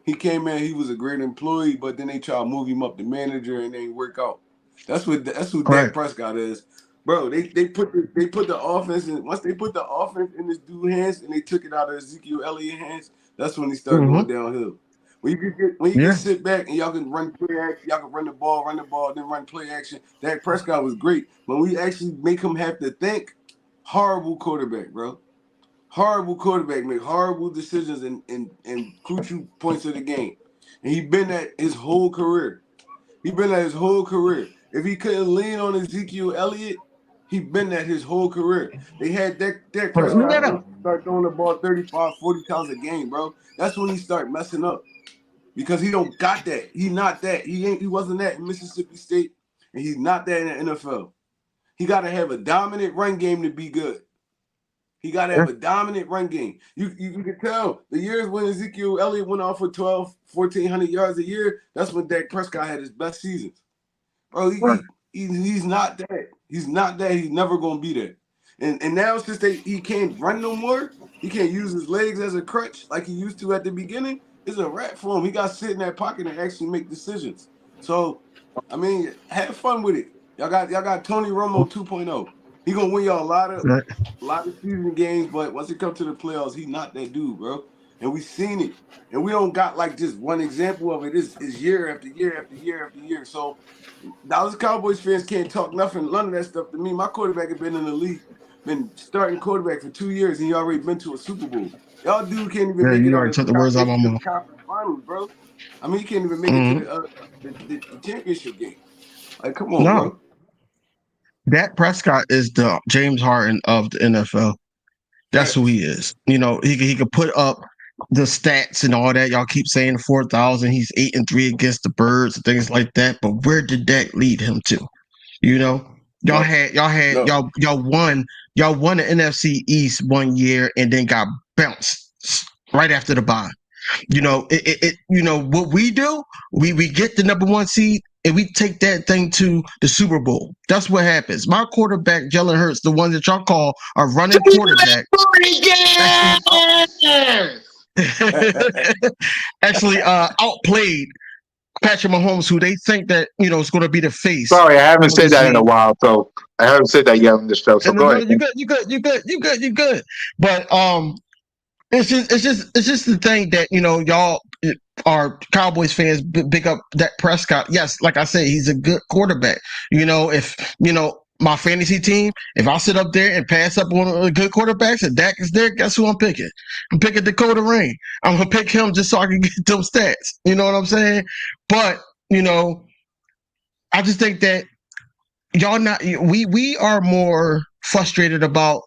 He came in, he was a great employee, but then they try to move him up to manager and they ain't work out. That's who Dak Prescott is. Bro, they put the offense in. Once they put the offense in this dude's hands and they took it out of Ezekiel Elliott's hands, that's when he started going downhill. When you can sit back and y'all can run play action, y'all can run the ball, then run play action. Dak Prescott was great. But we actually make him have to think, horrible quarterback, bro. Horrible quarterback, make horrible decisions in crucial points of the game. And he been at his whole career. If he couldn't lean on Ezekiel Elliott, he been at his whole career. They had Dak Prescott start throwing the ball 35, 40 times a game, bro. That's when he start messing up. Because he don't got that. He not that. He wasn't that in Mississippi State, and he's not that in the NFL. He got to have a dominant run game to be good. He got to have a dominant run game. You can tell the years when Ezekiel Elliott went off for 1,400 yards a year, that's when Dak Prescott had his best seasons. Bro, he's not that. He's not that. He's never going to be that. And now since he can't run no more, he can't use his legs as a crutch like he used to at the beginning, it's a wrap for him. He got to sit in that pocket and actually make decisions. So, I mean, have fun with it. Y'all got Tony Romo 2.0. He gonna win y'all a lot of season games, but once it comes to the playoffs, he's not that dude, bro. And we seen it. And we don't got like just one example of it. It's year after year after year after year. So Dallas Cowboys fans can't talk none of that stuff to me. My quarterback has been in the league, been starting quarterback for 2 years, and he already been to a Super Bowl. Y'all dude can't even make it out of the conference finals, bro. I mean, he can't even make it to the championship game. Like, come on, bro. Dak Prescott is the James Harden of the NFL. That's who he is. You know, he could put up the stats and all that. Y'all keep saying 4,000. He's 8-3 against the Birds and things like that. But where did that lead him to? You know, y'all won the NFC East 1 year and then got bounced right after the bye. You know, you know what we do? We get the number 1 seed and we take that thing to the Super Bowl. That's what happens. My quarterback, Jalen Hurts, the one that y'all call a running quarterback, actually outplayed Patrick Mahomes, who they think that, you know, is going to be the face. Sorry, I haven't said that in a while, so I haven't said that yet on this show. So go ahead. You good. But it's just the thing that, you know, y'all are Cowboys fans big up Dak Prescott. Yes, like I say, he's a good quarterback. You know, if you know my fantasy team, if I sit up there and pass up one of the good quarterbacks and Dak is there, guess who I'm picking? I'm picking Dakota Rain. I'm gonna pick him just so I can get them stats. You know what I'm saying? But you know, I just think that we are more frustrated about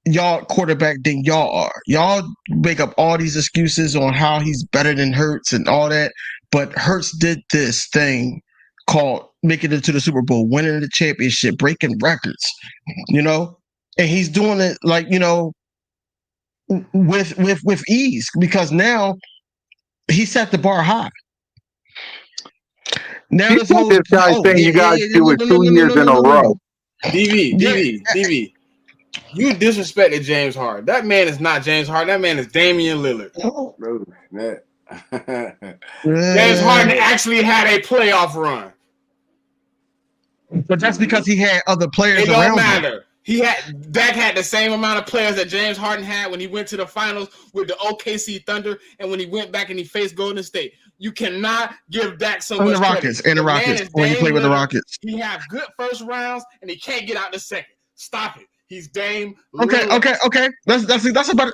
y'all quarterback than y'all are. Y'all make up all these excuses on how he's better than Hurts and all that, but Hurts did this thing called making it to the Super Bowl, winning the championship, breaking records, you know, and he's doing it like, you know, with ease because now he set the bar high. Now this whole thing you guys do it 2 years in a row. DV. You disrespected James Harden. That man is not James Harden. That man is Damian Lillard. Bro, James Harden actually had a playoff run. But that's because he had other players around him. It don't matter. Dak had the same amount of players that James Harden had when he went to the finals with the OKC Thunder and when he went back and he faced Golden State. You cannot give Dak so much credit. And the Rockets. When he played with the Rockets. He had good first rounds and he can't get out the second. Stop it. He's Dame. Okay. That's a better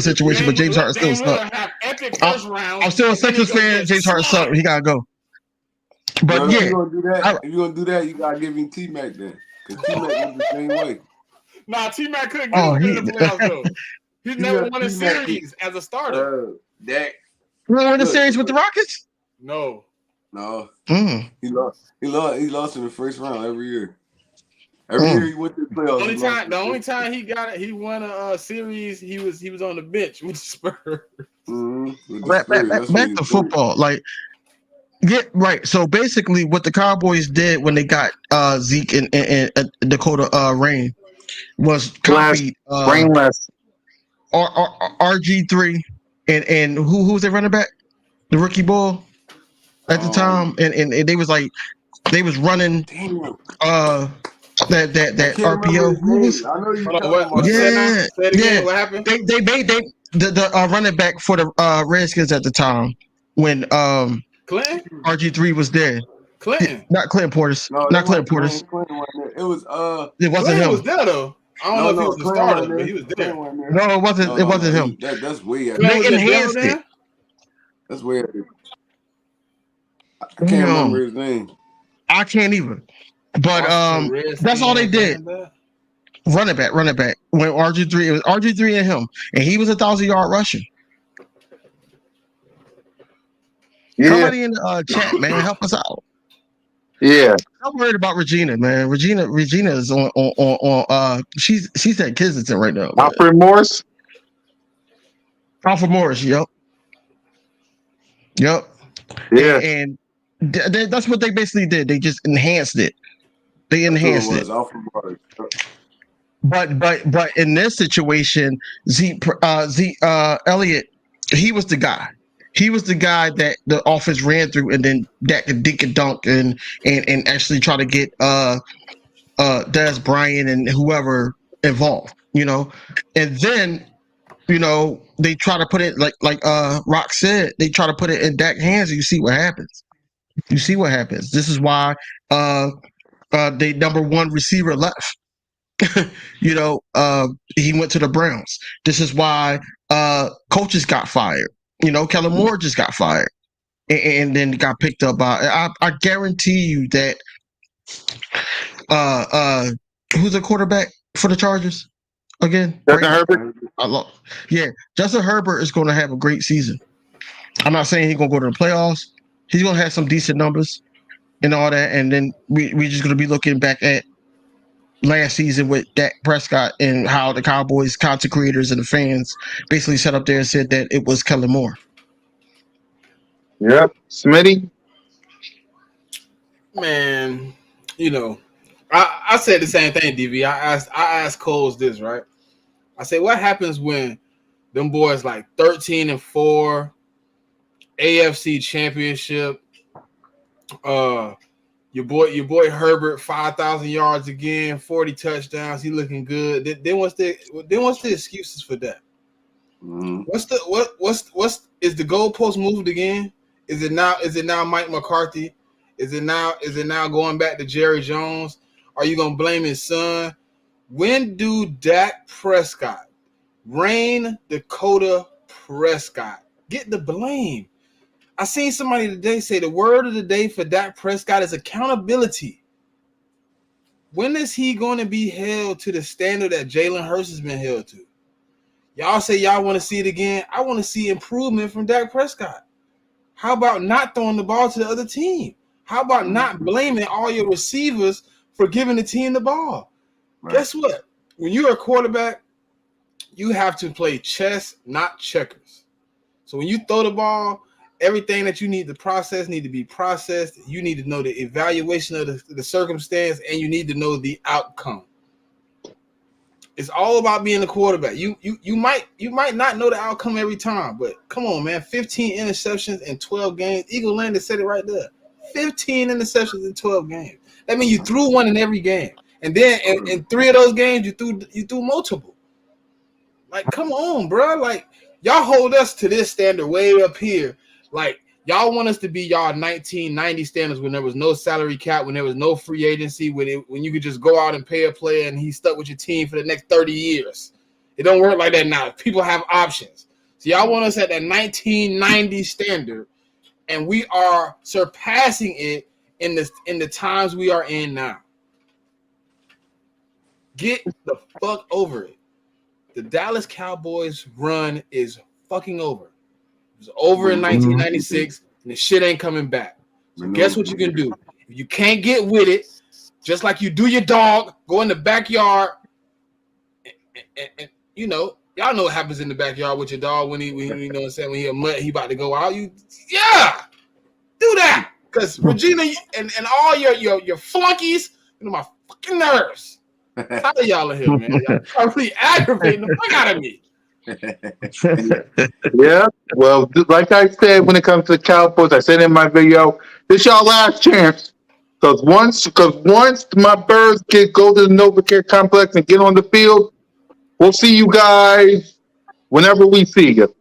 situation. But James Harden still stuck. I'm still a Sixers fan. James Harden sucked. He gotta go. But if you're gonna do that, you gotta give him T-Mac then, because T-Mac was the same way. Nah, T-Mac couldn't get in the playoffs though. He's never won a series as a starter. Dak. You won a series with the Rockets? No. He lost in the first round every year. Every year he went to the playoffs. The only time he got it, he won a series. He was on the bench with the Spurs. Back to football, like. Yeah, right. So basically, what the Cowboys did when they got Zeke and Dakota Rain was copied brainless RG3 and who was their running back? The rookie ball at the time, and they was running Damn. that I can't remember RPO. his Who was? name. I know you're Hold on, talking what about. you said now? Yeah, Say it again. What happened? They made the running back for the Redskins at the time when Clinton? RG3 was there. Clinton. Not Clinton Portis. No, Not that Clinton wasn't Portis. Clinton wasn't there. It was It wasn't Clinton was him. there though. I don't know if he was the Clinton starter, wasn't but there. he was there. Clinton wasn't there. No, it wasn't. It wasn't him. That's way out. Clinton They was at Denver enhanced it. then? That's way out. I can't remember his name. I can't even. But that's all they did. Running back. When RG3, it was RG3 and him, and he was 1,000-yard rusher. Yeah, Somebody in the chat, man, help us out. yeah. I'm worried about Regina, man. Regina is on she's at Kensington right now. Man. Alfred Morris. Alfred Morris, yep. Yeah. And that's what they basically did. They just enhanced it. They enhanced it. Alfred Morris. But in this situation, Zeke Elliott, he was the guy. He was the guy that the offense ran through, and then that could dink and dunk and actually try to get Des Bryant and whoever involved, and then they try to put it like Rock said, they try to put it in Dak's hands, and you see what happens. This is why they number one receiver left. He went to the Browns. This is why coaches got fired. Kellen Moore just got fired and then got picked up by. I guarantee you that who's the quarterback for the Chargers again? Justin Herbert. Yeah, Justin Herbert is going to have a great season. I'm not saying he's going to go to the playoffs. He's going to have some decent numbers and all that, and then we're just going to be looking back at last season with Dak Prescott and how the Cowboys content creators and the fans basically sat up there and said that it was Kellen Moore. Yep. Smitty? Man, I said the same thing, DV. I asked Coles this, right? I said, what happens when them boys like 13-4, AFC championship, your boy Herbert, 5,000 yards again, 40 touchdowns, he looking good. Then what's the excuses for that? Mm-hmm. What's is the goalpost moved again? Is it now Mike McCarthy? Is it now going back to Jerry Jones? Are you gonna blame his son? When do Dak Prescott, Rain Dakota Prescott, get the blame? I seen somebody today say the word of the day for Dak Prescott is accountability. When is he going to be held to the standard that Jalen Hurts has been held to? Y'all say y'all want to see it again. I want to see improvement from Dak Prescott. How about not throwing the ball to the other team? How about not blaming all your receivers for giving the team the ball? Right. Guess what? When you're a quarterback, you have to play chess, not checkers. So when you throw the ball, everything that you need to process need to be processed. You need to know the evaluation of the circumstance, and you need to know the outcome. It's all about being a quarterback. You might not know the outcome every time, but come on, man. 15 interceptions in 12 games. Eagle Landon said it right there. 15 interceptions in 12 games. That means you threw one in every game. And then in 3 of those games, you threw multiple. Like, come on, bro. Like, y'all hold us to this standard way up here. Like, y'all want us to be y'all 1990 standards when there was no salary cap, when there was no free agency, when you could just go out and pay a player and he's stuck with your team for the next 30 years. It don't work like that now. People have options. So y'all want us at that 1990 standard, and we are surpassing it in the times we are in now. Get the fuck over it. The Dallas Cowboys run is fucking over. It was over in 1996, and the shit ain't coming back. So guess what you can do? If you can't get with it, just like you do your dog, go in the backyard, and y'all know what happens in the backyard with your dog when he a mutt, he about to go out. Do that, because Regina and all your flunkies, my fucking nerves. Tired of y'all in here, man. Y'all are really aggravating the fuck out of me. Yeah. Well, like I said, when it comes to the Cowboys, I said in my video, this y'all last chance. Because once my Birds go to the NovaCare complex and get on the field, we'll see you guys whenever we see you.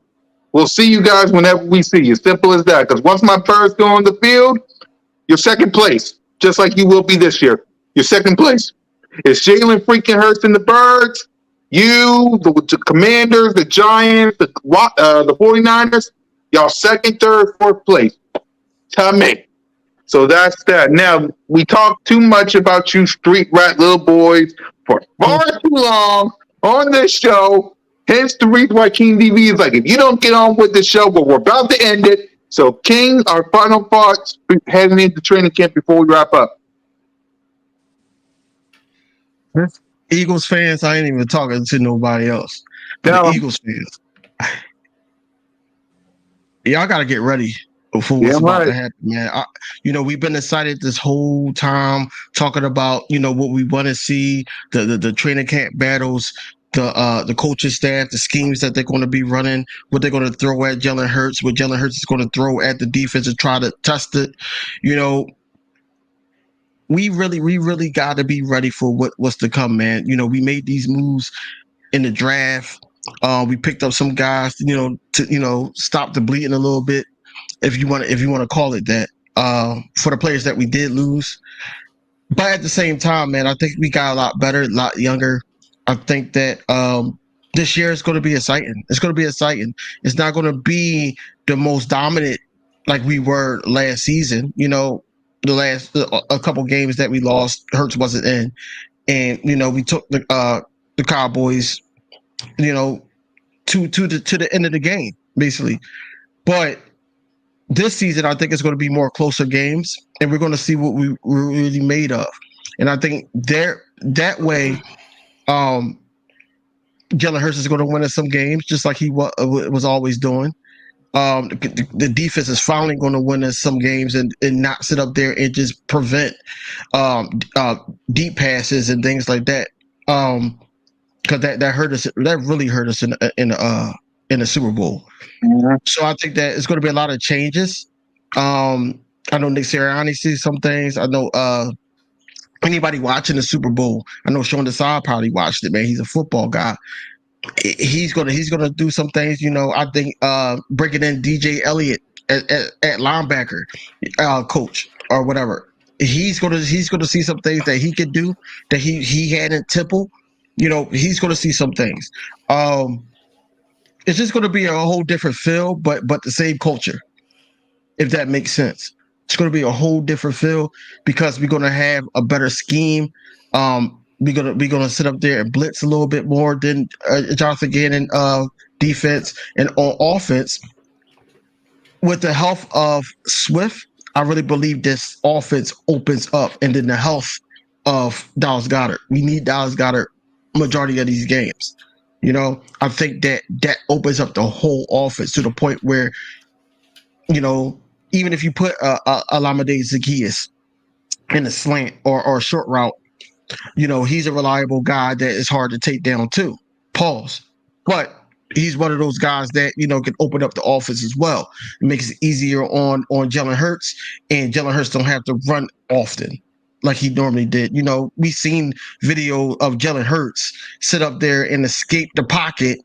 We'll see you guys whenever we see you. Simple as that. Because once my Birds go on the field, you're second place, just like you will be this year. You're second place. It's Jalen freaking Hurts and the Birds. You, the Commanders, the Giants, the 49ers, y'all second, third, fourth place. Tell me. So that's that. Now, we talk too much about you street rat little boys for far too long on this show. Hence the reason why King TV is like, if you don't get on with the show, but we're about to end it. So, King, our final thoughts heading into training camp before we wrap up. Eagles fans, I ain't even talking to nobody else. But the Eagles fans, y'all got to get ready for what's about to happen, man. We've been excited this whole time talking about, what we want to see, the training camp battles, the coaching staff, the schemes that they're going to be running, what they're going to throw at Jalen Hurts, what Jalen Hurts is going to throw at the defense and try to test it. We really got to be ready for what's to come, man. We made these moves in the draft. We picked up some guys, to stop the bleeding a little bit, if you want to call it that, for the players that we did lose. But at the same time, man, I think we got a lot better, a lot younger. I think that this year is going to be exciting. It's going to be exciting. It's not going to be the most dominant like we were last season. The last a couple games that we lost, Hurts wasn't in, and we took the Cowboys, to the end of the game, basically. But this season, I think it's going to be more closer games, and we're going to see what we're really made of. And I think that way, Jalen Hurts is going to win us some games, just like he was always doing. The defense is finally going to win us some games and not sit up there and just prevent deep passes and things like that. Because that hurt us. That really hurt us in the Super Bowl. Mm-hmm. So I think that it's going to be a lot of changes. I know Nick Sirianni sees some things. I know anybody watching the Super Bowl. I know Sean Desai probably watched it, man. He's a football guy. He's gonna do some things. I think bringing in DJ Elliott at linebacker coach or whatever. He's gonna see some things that he could do that he had in Temple. He's gonna see some things. It's just gonna be a whole different feel, but the same culture, if that makes sense. It's gonna be a whole different feel because we're gonna have a better scheme. We're gonna sit up there and blitz a little bit more than Jonathan Gannon defense, and on offense. With the health of Swift, I really believe this offense opens up, and then the health of Dallas Goedert. We need Dallas Goedert majority of these games. I think that opens up the whole offense to the point where, even if you put Olamide Zaccheaus in a slant or a short route, he's a reliable guy that is hard to take down too. Pause. But he's one of those guys that, can open up the offense as well. It makes it easier on Jalen Hurts, and Jalen Hurts don't have to run often like he normally did. We've seen video of Jalen Hurts sit up there and escape the pocket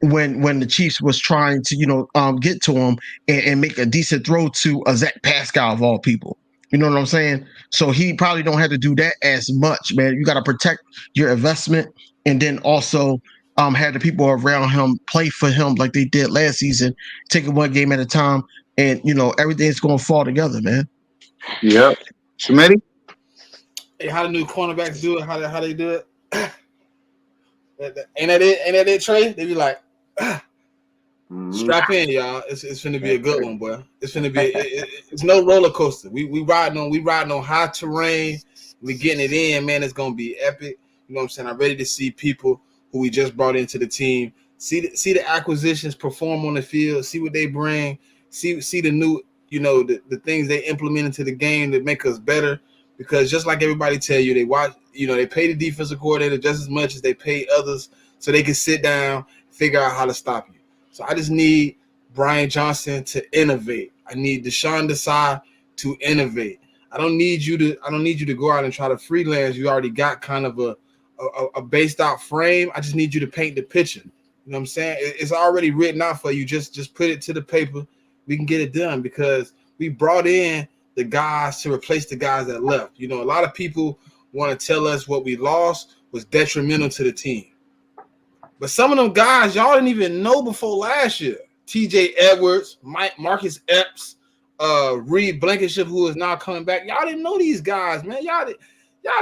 when the Chiefs was trying to, get to him and make a decent throw to a Zach Pascal of all people. You know what I'm saying? So he probably don't have to do that as much, man. You got to protect your investment, and then also have the people around him play for him like they did last season, taking one game at a time, and everything's going to fall together, man. Yep. Smitty? Hey, how the new cornerbacks do it? How they do it? Ain't that it, Trey? They be like, strap in, y'all. It's finna be a good one, boy. It's finna be. It's no roller coaster. We riding on high terrain. We getting it in, man. It's gonna be epic. You know what I'm saying? I'm ready to see people who we just brought into the team. See the acquisitions perform on the field. See what they bring. See the new, the things they implement into the game that make us better. Because just like everybody tell you, they pay the defensive coordinator just as much as they pay others, so they can sit down, figure out how to stop you. So I just need Brian Johnson to innovate. I need Deshaun Desai to innovate. I don't need you to go out and try to freelance. You already got kind of a based out frame. I just need you to paint the picture. You know what I'm saying? It's already written out for you. Just put it to the paper. We can get it done because we brought in the guys to replace the guys that left. You know, a lot of people want to tell us what we lost was detrimental to the team. But some of them guys y'all didn't even know before last year. TJ Edwards, Marcus Epps, Reed Blankenship, who is now coming back. Y'all didn't know these guys, man. Y'all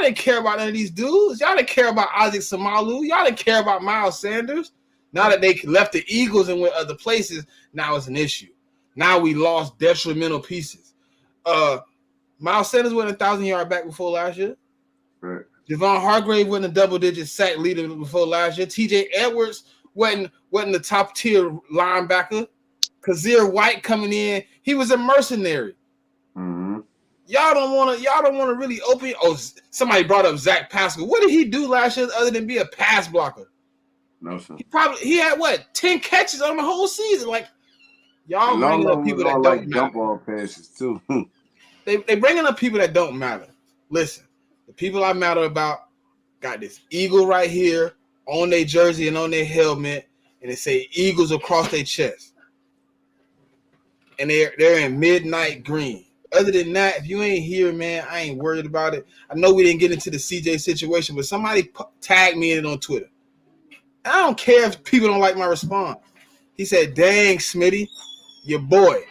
didn't care about none of these dudes. Y'all didn't care about Isaac Samalu. Y'all didn't care about Miles Sanders. Now that they left the Eagles and went other places, now it's an issue. Now we lost detrimental pieces. Miles Sanders went 1,000-yard back before last year. Right. Javon Hargrave wasn't a double-digit sack leader before last year. TJ Edwards wasn't the top-tier linebacker. Kazir White coming in, he was a mercenary. Mm-hmm. Y'all don't want to really open. Oh, somebody brought up Zach Pascal. What did he do last year other than be a pass blocker? No, sir. He had what 10 catches on the whole season. Like y'all bringing up people that don't matter. Jump ball passes too. They bringing up people that don't matter. Listen, the people I matter about got this eagle right here on their jersey and on their helmet, and they say Eagles across their chest, and they're in midnight green. Other than that, if you ain't here, man, I ain't worried about it. I know we didn't get into the CJ situation, but somebody tagged me in it on Twitter. I don't care if people don't like my response. He said, "Dang, Smitty, your boy."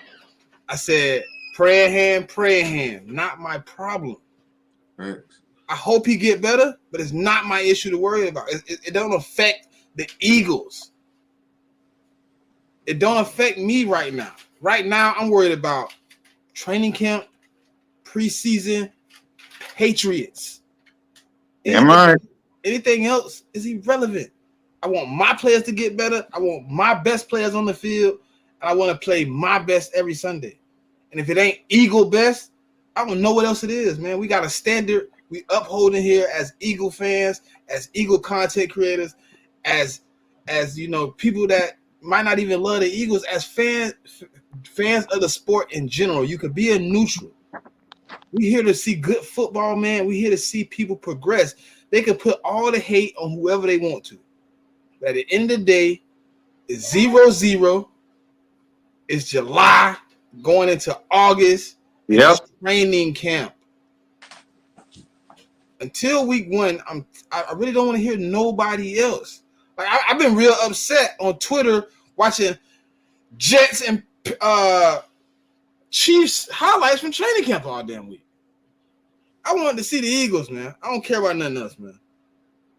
I said, prayer hand, not my problem. Right. I hope he get better, but it's not my issue to worry about. It don't affect the Eagles. It don't affect me right now. Right now, I'm worried about training camp, preseason, Patriots. Anything else is irrelevant. I want my players to get better. I want my best players on the field. And I want to play my best every Sunday. And if it ain't Eagle best, I don't know what else it is, man. We got a standard we upholding here as Eagle fans, as Eagle content creators, as you know, people that might not even love the Eagles, as fans of the sport in general. You could be a neutral. We here to see good football, man. We here to see people progress. They could put all the hate on whoever they want to. But at the end of the day, it's 0-0. It's July going into August. Yep. It's training camp. Until week 1, I really don't want to hear nobody else. Like I've been real upset on Twitter watching Jets and Chiefs highlights from training camp all damn week. I wanted to see the Eagles, man. I don't care about nothing else, man.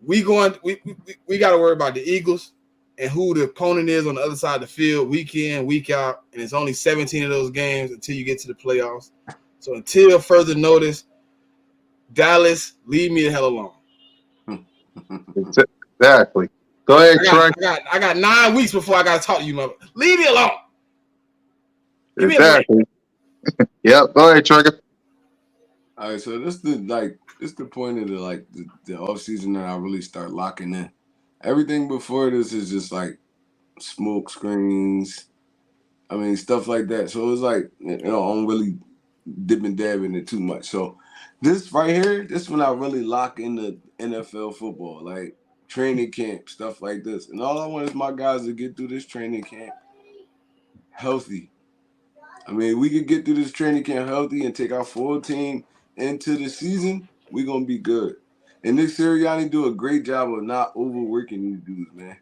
We got to worry about the Eagles and who the opponent is on the other side of the field week in, week out, and it's only 17 of those games until you get to the playoffs. So until further notice, Dallas, leave me the hell alone. Exactly. Go ahead, Trey. I got 9 weeks before I got to talk to you, mother. Leave me alone. Give Exactly. Yep. Go ahead, Trigger. All right, so this the point of the off season that I really start locking in. Everything before this is just like smoke screens. I mean, stuff like that. So it's like, you know, I don't really dip and dab in it too much. So this right here, this when I really lock in the NFL football, like training camp, stuff like this. And all I want is my guys to get through this training camp healthy. I mean, we could get through this training camp healthy and take our full team into the season, we're going to be good. And Nick Sirianni do a great job of not overworking these dudes, man.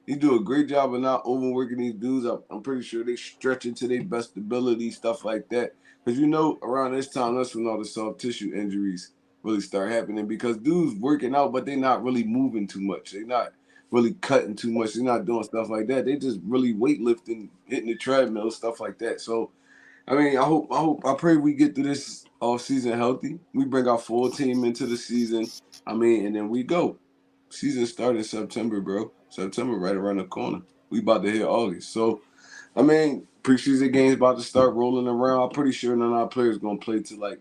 He do a great job of not overworking these dudes. I'm pretty sure they stretch into their best ability, stuff like that. Because, you know, around this time, that's when all the soft tissue injuries really start happening because dudes working out, but they're not really moving too much. They're not really cutting too much. They're not doing stuff like that. They just really weightlifting, hitting the treadmill, stuff like that. So, I mean, I pray we get through this off season healthy. We bring our full team into the season. I mean, and then we go. Season started in September, bro. September right around the corner. We about to hit August. So, I mean, preseason games about to start rolling around. I'm pretty sure none of our players gonna play to like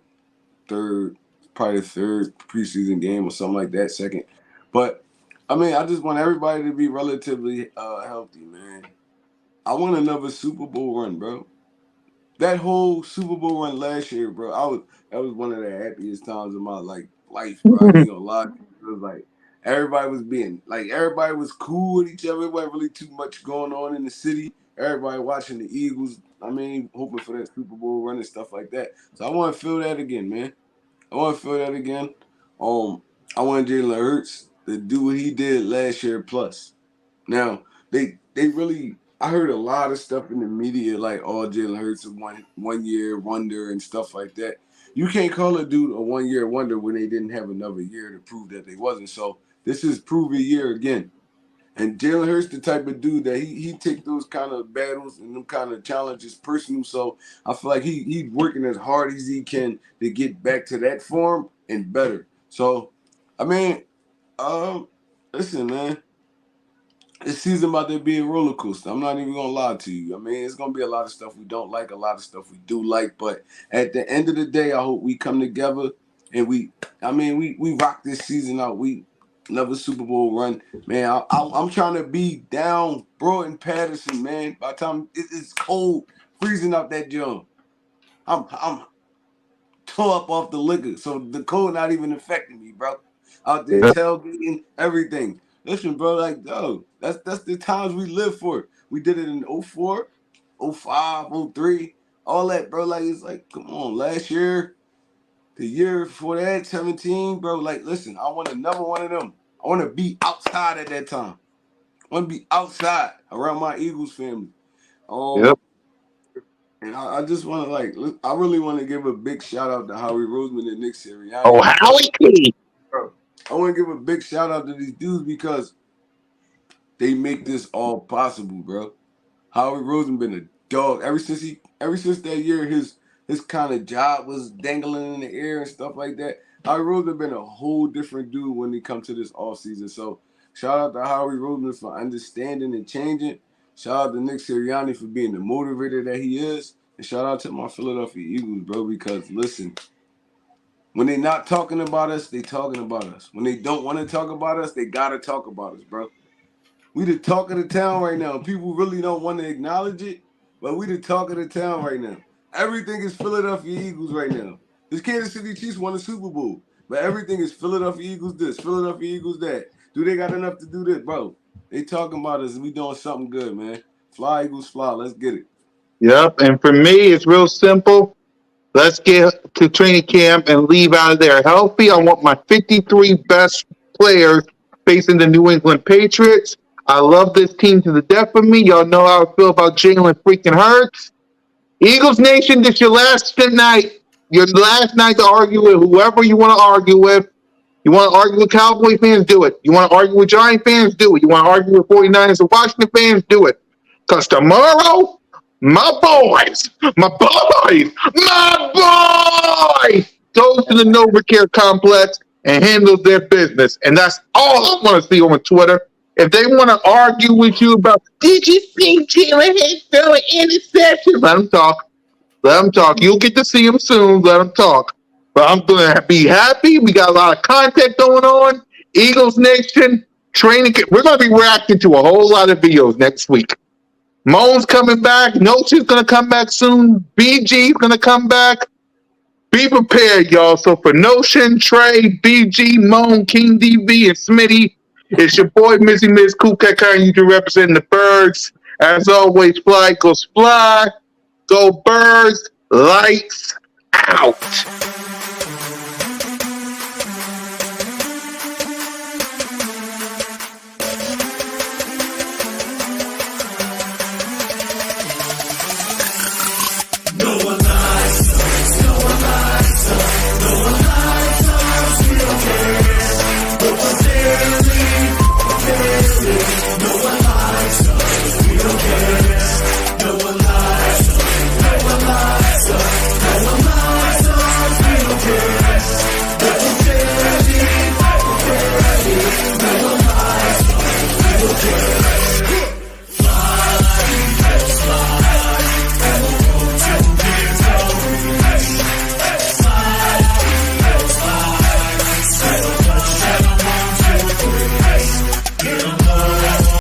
probably the third preseason game or something like that, second. But I mean, I just want everybody to be relatively healthy, man. I want another Super Bowl run, bro. That whole Super Bowl run last year, bro, that was one of the happiest times of my life, bro. I ain't gonna lie. It was like everybody was cool with each other. It wasn't really too much going on in the city. Everybody watching the Eagles. I mean, hoping for that Super Bowl run and stuff like that. So I want to feel that again, man. I want to feel that again. I want Jalen Hurts to do what he did last year plus. Now they really. I heard a lot of stuff in the media like, "Oh, Jalen Hurts is one year wonder" and stuff like that. You can't call a dude a 1 year wonder when they didn't have another year to prove that they wasn't. So this is prove a year again. And Jalen Hurts the type of dude that he take those kind of battles and them kind of challenges personal. So I feel like he's working as hard as he can to get back to that form and better. So I mean, listen, man. This season about to be a roller coaster. I'm not even gonna lie to you. I mean, it's gonna be a lot of stuff we don't like, a lot of stuff we do like. But at the end of the day, I hope we come together and we rock this season out. We another Super Bowl run, man. I'm trying to be down, bro, in Patterson, man. By the time it's cold, freezing out that jump, I'm tore up off the liquor, so the cold not even affecting me, bro. Out there tailgating, everything. Listen, bro, like, yo, that's the times we live for. We did it in 04, 05, 03, all that, bro. Like, it's like, come on, last year, the year before that, 17, bro. Like, listen, I want another one of them. I want to be outside at that time. I want to be outside around my Eagles family. Yep. And I just want to, I really want to give a big shout out to Howie Roseman and Nick Oh, Sirianni. Howie Key. Bro, I want to give a big shout out to these dudes because they make this all possible, bro. Howie Roseman been a dog ever since that year. His kind of job was dangling in the air and stuff like that. Howie Roseman been a whole different dude when it comes to this off season. So shout out to Howie Roseman for understanding and changing. Shout out to Nick Sirianni for being the motivator that he is. And shout out to my Philadelphia Eagles, bro, because listen, when they not talking about us, they talking about us. When they don't want to talk about us, they got to talk about us, bro. We the talk of the town right now. People really don't want to acknowledge it, but we the talk of the town right now. Everything is Philadelphia Eagles right now. This Kansas City Chiefs won the Super Bowl, but everything is Philadelphia Eagles this, Philadelphia Eagles that. Do they got enough to do this, bro? They talking about us. We doing something good, man. Fly Eagles, fly. Let's get it. Yep. And for me, it's real simple. Let's get to training camp and leave out of there healthy. I want my 53 best players facing the New England Patriots. I love this team to the death of me. Y'all know how I feel about Jalen freaking Hurts. Eagles Nation, this your last night. Your last night to argue with whoever you want to argue with. You want to argue with Cowboy fans? Do it. You want to argue with Giant fans? Do it. You want to argue with 49ers and Washington fans? Do it. Because tomorrow, my boys go to the NovaCare complex and handle their business. And that's all I want to see on Twitter. If they want to argue with you about, did you see Jalen Hurts throw an interception? Let them talk. Let them talk. You'll get to see them soon. Let them talk. But I'm going to be happy. We got a lot of content going on. Eagles Nation, training. We're going to be reacting to a whole lot of videos next week. Moan's coming back. Nochi's going to come back soon. BG's going to come back. Be prepared, y'all. So for Notion, Trey, BG, Moan, King DV, and Smitty, it's your boy, Mizzy Miz Kool-Kat Kern. You can represent the birds. As always, fly, go fly. Go birds. Lights out.